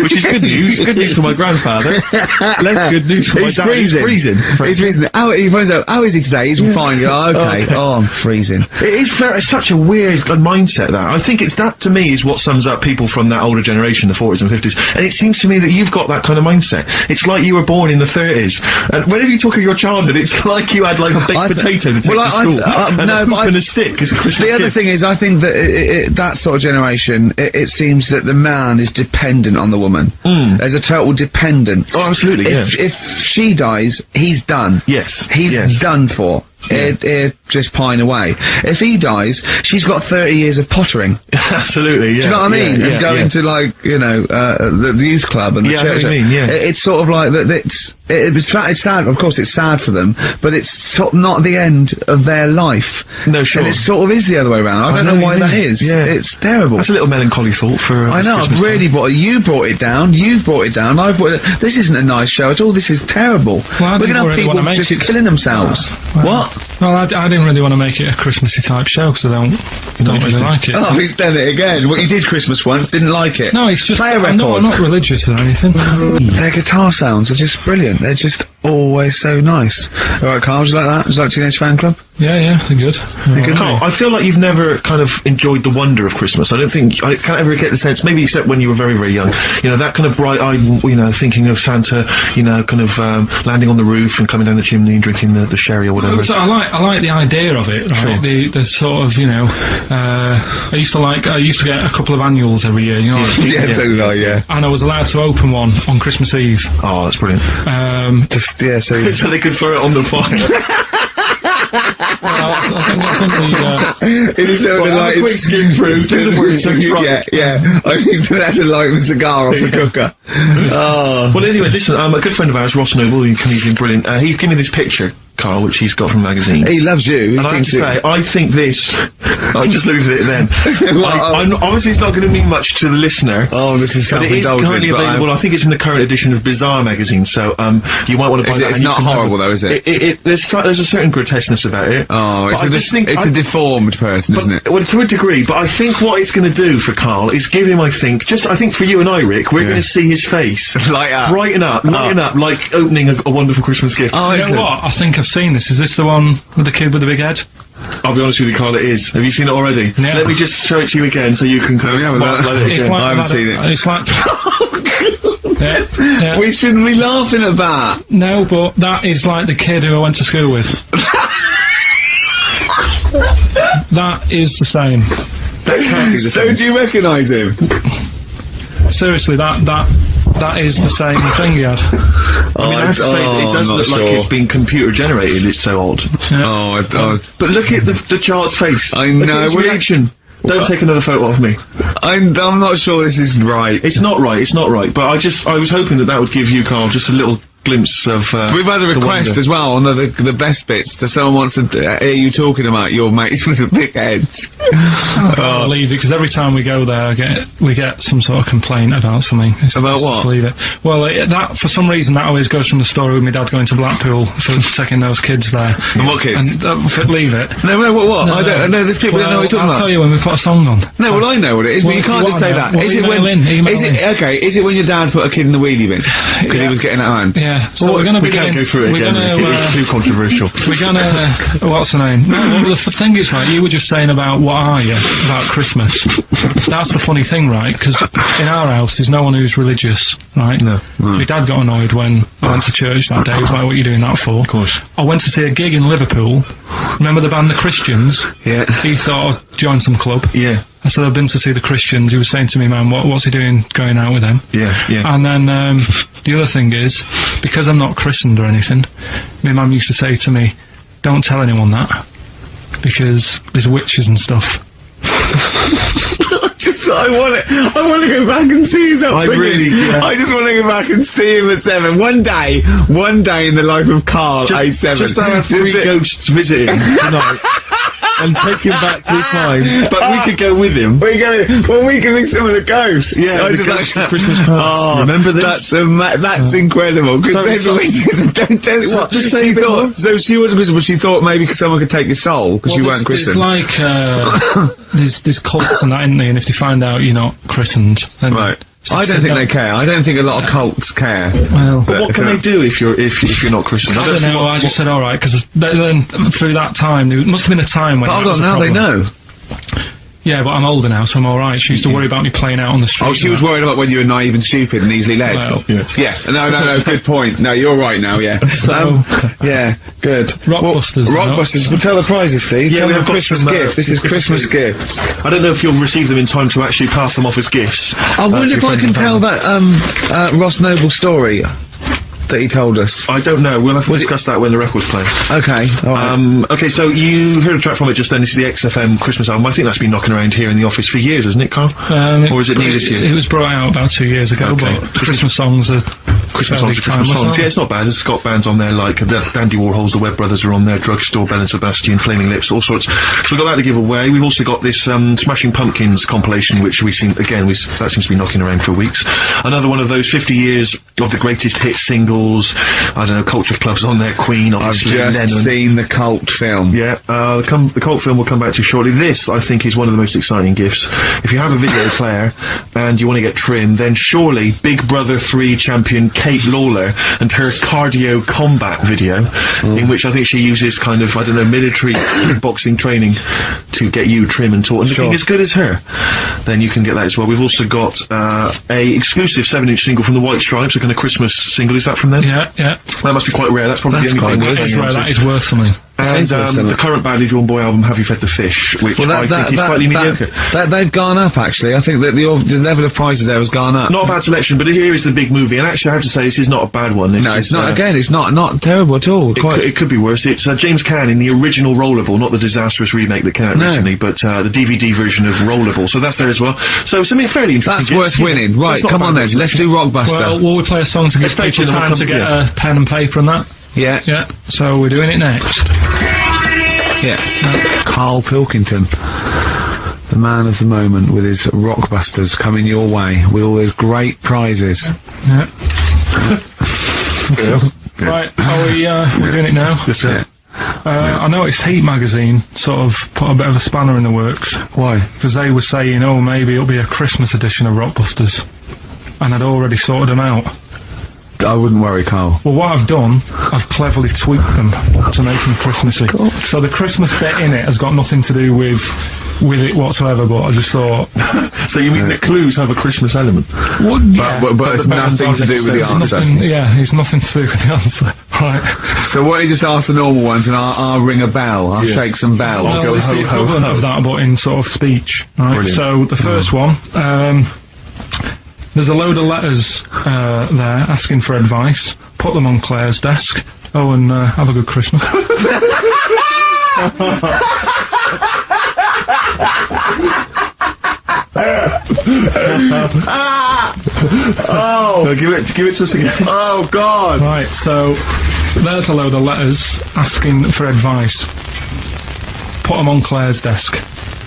Which is good news. Good news for my grandfather. Less good news for my dad. He's freezing. He's freezing. How is he today? He's fine. Oh, okay. Oh, I'm freezing. It's such a weird mindset, that. I think it's that, to me, is what sums up people from that older generation, the 40s and 50s. And it seems to me that you've got that kind of mindset. It's like you were born in the 30s. And whenever you talk of your childhood, it's like you had, like, a baked potato to take to school. And a stick as a Christmas The other thing is, I think that that sort of generation, it seems that the man is dependent on the woman. There's a total dependence. Oh, absolutely, If she dies, he's done. Yes. He's done for. Just pine away. If he dies, she's got 30 years of pottering. Absolutely, yeah. Do you know what I mean? And going to, like, you know, the youth club and the church. I mean, It's sort of like that. It's sad. Of course, it's sad for them, but it's sort of not the end of their life. No, sure. And it sort of is the other way around. I don't know why that is. Yeah. It's terrible. That's a little melancholy thought for. I know. I've really you brought it down. You've brought it down. I've brought it. This isn't a nice show at all. This is terrible. Well, we're gonna have people just killing themselves. What? Well, I didn't really want to make it a Christmassy type show, because I don't really like it. Oh, he's done it again. Well, you did Christmas once, didn't like it. No, it's just... Play a record. I'm not religious or anything. Their guitar sounds are just brilliant. They're just always so nice. Alright, Carl, would you like that? Would you like Teenage Fan Club? Yeah, they're good. Carl, I feel like you've never kind of enjoyed the wonder of Christmas. I can't ever get the sense, maybe except when you were very, very young, you know, that kind of bright-eyed, you know, thinking of Santa, you know, kind of, landing on the roof and coming down the chimney and drinking the sherry or whatever. So I like the idea of it, right? Sure. The sort of, you know, I used to get a couple of annuals every year, you know. So did I, yeah. And I was allowed to open one on Christmas Eve. Oh, that's brilliant. So they could throw it on the fire. I think it is sort of like quick skim through, do the work so you yeah. I think that's to light a cigar off the cooker. Oh. Well, anyway, listen, a good friend of ours, Ross Noble, the comedian, brilliant, he gave me this picture, Carl, which he's got from a magazine. He loves you. And I have to say, I think this... I'm just losing it then. Obviously, it's not going to mean much to the listener. Oh, this is self-indulgent. But it is currently available. I think it's in the current edition of Bizarre magazine, so, you might want to buy that. It's not horrible, though, is it? There's a certain grotesqueness about it. Oh, it's a deformed person, isn't it? Well, to a degree, but I think what it's going to do for Carl is give him, I think for you and I, Rick, we're going to see his face. Light up. Lighten up, like opening a wonderful Christmas gift. Oh, you know what? I think I've seen this. Is this the one with the kid with the big head? I'll be honest with you, Carl, it is. Have you seen it already? Yeah. Let me just show it to you again so you can kind of... I haven't seen it. It's like... yeah. We shouldn't be laughing at that. No, but that is like the kid who I went to school with. That is the same. That can't be the same. So do you recognise him? Seriously, that is the same thing he had. I mean, I have to say, it does look like it's been computer generated. It's so odd. Yeah. But look at the child's face. I know. Look at his reaction. Don't take another photo of me. I'm not sure this is right. It's not right. But I was hoping that would give you, Carl, just a little glimpse of, we've had a request as well on the best bits that someone wants to hear you talking about your mates with the big heads. I can't believe it, because every time we go there we get some sort of complaint about something. About what? Leave it. Well, that for some reason that always goes from the story with my dad going to Blackpool for taking those kids there. And what kids? And leave it. No, what? I don't know. There's people that know what you're talking about. I'll tell you when we put a song on. No, well, I know what it is, but you can't just say that. Is it when your dad put a kid in the wheelie bin because he was getting out of hand? Yeah. So we're going to can't go through it again. It's too controversial. We're going to... what's the name? No, well, the thing is, right, you were just saying about what are you? About Christmas. That's the funny thing, right? Because in our house, there's no one who's religious, right? No. My dad got annoyed when I went to church that day. He was like, what are you doing that for? Of course. I went to see a gig in Liverpool. Remember the band The Christians? Yeah. He thought I'd join some club. Yeah. I said, I've been to see the Christians. He was saying to me, man, what's he doing going out with them? Yeah. And then, the other thing is, because I'm not christened or anything, my mum used to say to me, don't tell anyone that, because there's witches and stuff. I want to go back and see his upbringing. I just want to go back and see him at 7. One day in the life of Karl, age 7. Just have 3 ghosts visiting tonight. And take him back to his time. But we could go with him. We can be some of the ghosts. Yeah, the ghosts of Christmas past. Remember this? That's incredible. Because there's witches. Don't tell it. What? Just say so she wasn't Christian, but she thought maybe someone could take your soul because you weren't Christian. It's like, there's cults and that, isn't there? And if they find out you're not christened, then... Right. I don't think they care. I don't think a lot of cults care. Well, but what can they do if you're not Christian? I don't know. I just said all right, because then through that time there must have been a time when. But hold on, now they know. Yeah, but I'm older now, so I'm all right. She used to worry about me playing out on the street. Oh, she was worried about when you were naive and stupid and easily led. Well, yeah. No. Good point. No, you're right now. Yeah. So, yeah. Good. Rockbusters. Rockbusters. We'll tell the prizes, Steve. Yeah, tell we them have got Christmas some, gift. This is Christmas gifts. I don't know if you'll receive them in time to actually pass them off as gifts. I wonder if I can tell that Ross Noble story that he told us. I don't know. We'll have to discuss that when the record's playing. Okay. All right. Okay, so you heard a track from it just then. This is the XFM Christmas album. I think that's been knocking around here in the office for years, hasn't it, Karl? Or is it new this year? It was brought out about 2 years ago, but Christmas songs are Christmas songs. Yeah, it's not bad. There's Scott bands on there, like Dandy Warhols, the Webb Brothers are on there, Drugstore, Bell and Sebastian, Flaming Lips, all sorts. So we've got that to give away. We've also got this Smashing Pumpkins compilation, which we've seen, again, that seems to be knocking around for weeks. Another one of those 50 years of the greatest hit singles. I don't know, Culture Club's on there, Queen, obviously, I've just seen the cult film. Yeah, the cult film will come back to you shortly. This, I think, is one of the most exciting gifts. If you have a video player and you want to get trim, then surely Big Brother 3 champion Kate Lawler and her cardio combat video, in which I think she uses kind of, I don't know, military boxing training to get you trim and taut and looking as good as her, then you can get that as well. We've also got a exclusive 7-inch single from the White Stripes, a kind of Christmas single. Is that from them? Yeah. That must be quite rare. That's probably the only thing that is worth something. And the current Badly Drawn Boy album, Have You Fed the Fish, which I think is slightly mediocre. They've gone up, actually. I think that the level of prizes there has gone up. Not a bad selection, but here is the big movie, and actually I have to say this is not a bad one. It's not. Again, it's not terrible at all. It could be worse. It's James Caan in the original Rollerball, not the disastrous remake that came out recently, but the DVD version of Rollerball. So that's there as well. So something fairly interesting. That's worth winning. Right, come on then. Let's do Rockbuster. Well, will we play a song to give people time to get a pen and paper and that? Yeah. So we're doing it next. Yeah. Karl Pilkington, the man of the moment, with his Rockbusters coming your way with all those great prizes. Yeah. Right, we're doing it now. I noticed Heat magazine sort of put a bit of a spanner in the works. Why? Because they were saying, maybe it'll be a Christmas edition of Rockbusters. And I'd already sorted them out. I wouldn't worry, Karl. Well, what I've done, I've cleverly tweaked them to make them Christmassy. Cool. So the Christmas bit in it has got nothing to do with it whatsoever, but I just thought... So you mean the clues have a Christmas element? Well, yeah. But it's nothing to do with the answer. It's nothing to do with the answer. Right. So why don't you just ask the normal ones and I'll ring a bell, I'll shake some bells. Well, go it's the equivalent of that, but in sort of speech. Right? Brilliant. So the first one, there's a load of letters there asking for advice. Put them on Claire's desk. And have a good Christmas. Give it to us again. Oh God! Right, so there's a load of letters asking for advice. Put them on Claire's desk.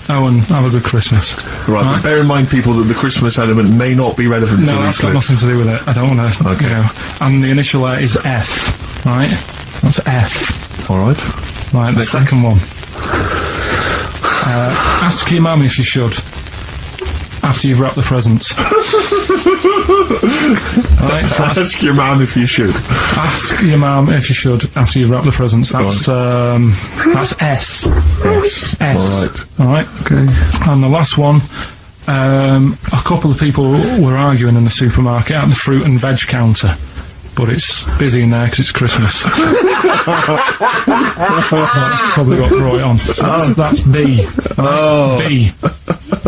And have a good Christmas. Right, but bear in mind, people, that the Christmas element may not be relevant to these. No, that's got nothing to do with it. I don't want to, And the initial letter is F, right? That's F. Alright. Right, the second one. Ask your mum if you should, after you've wrapped the presents. Right, so ask your mum if you should. Ask your mum if you should, after you've wrapped the presents. That's S. S. Alright. Okay. And the last one, a couple of people were arguing in the supermarket at the fruit and veg counter. but it's busy in there because it's Christmas. That's probably what brought it on. So that's B. Oh. B.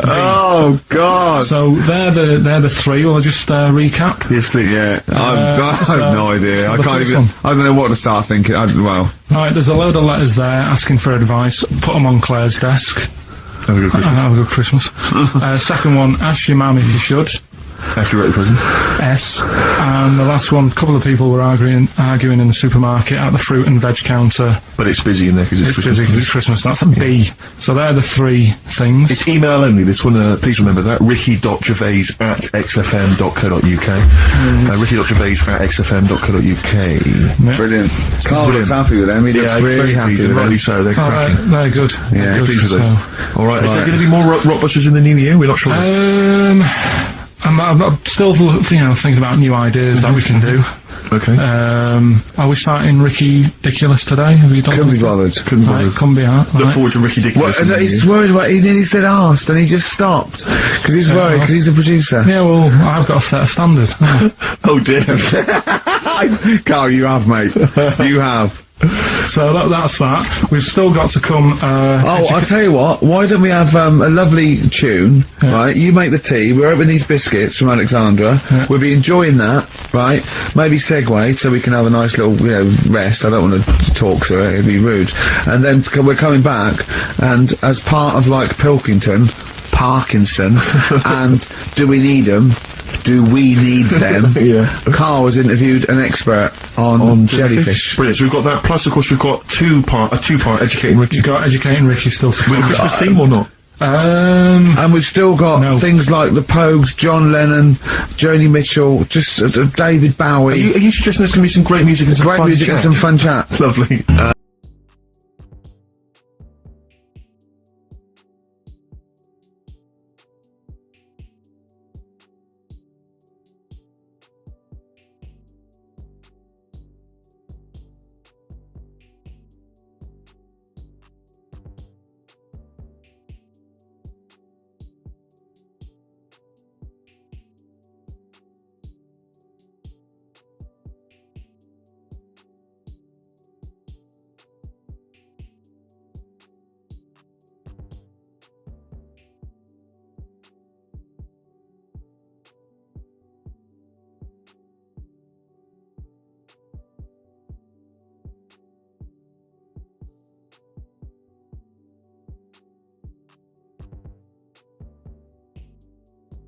Oh, God. So they're the three. Well, I'll just recap. Yes, please, yeah. I have no idea. I can't even, I don't know what to start thinking. Right, there's a load of letters there asking for advice. Put them on Claire's desk. Have a good Christmas. Have a good Christmas. Second one, ask your mum if you should. After you wrote the present. S. And the last one, a couple of people were arguing in the supermarket at the fruit and veg counter. But it's busy in there because it's Christmas. Busy because it's Christmas. That's a B. So they're the three things. It's email only, this one, please remember that. ricky.gervais@xfm.co.uk. ricky.gervais@xfm.co.uk. Yeah. Brilliant. Carl looks happy with them. He looks really happy with them. Rightly so, they're cracking. They're good. Yeah, they're good. Pleased with those. Alright, is there going to be more Rockbusters in the new year? We're not sure. I'm still, thinking about new ideas that we can do. Okay. Are we starting Ricky Ridiculous today? Have you done Couldn't be bothered. Couldn't bother. Right, couldn't be hard. Look forward to Ricky Ridiculous. Well, he's worried about, he nearly said asked, and he just stopped. Because he's worried, because he's the producer. Yeah, well, I've got to set a standard. Oh dear. Carl, you have, mate. You have. So that's that. We've still got to come, I'll tell you what, why don't we have, a lovely tune, right? You make the tea, we're opening these biscuits from Alexandra, we'll be enjoying that, right? Maybe segue, so we can have a nice little, rest. I don't want to talk through it, it'd be rude. And then we're coming back, and as part of, like, Parkinson, and Do We Need 'Em? Do we need them? Yeah. Carl has interviewed an expert on jellyfish. Brilliant. So we've got that. Plus, of course, we've got a two-part Educating Ricky. You've got Educating Ricky still to come. With a Christmas theme or not? And we've still got things like the Pogues, John Lennon, Joni Mitchell, just David Bowie. Are you suggesting there's going to be some great music and some great fun music chat? and some fun chat? Lovely.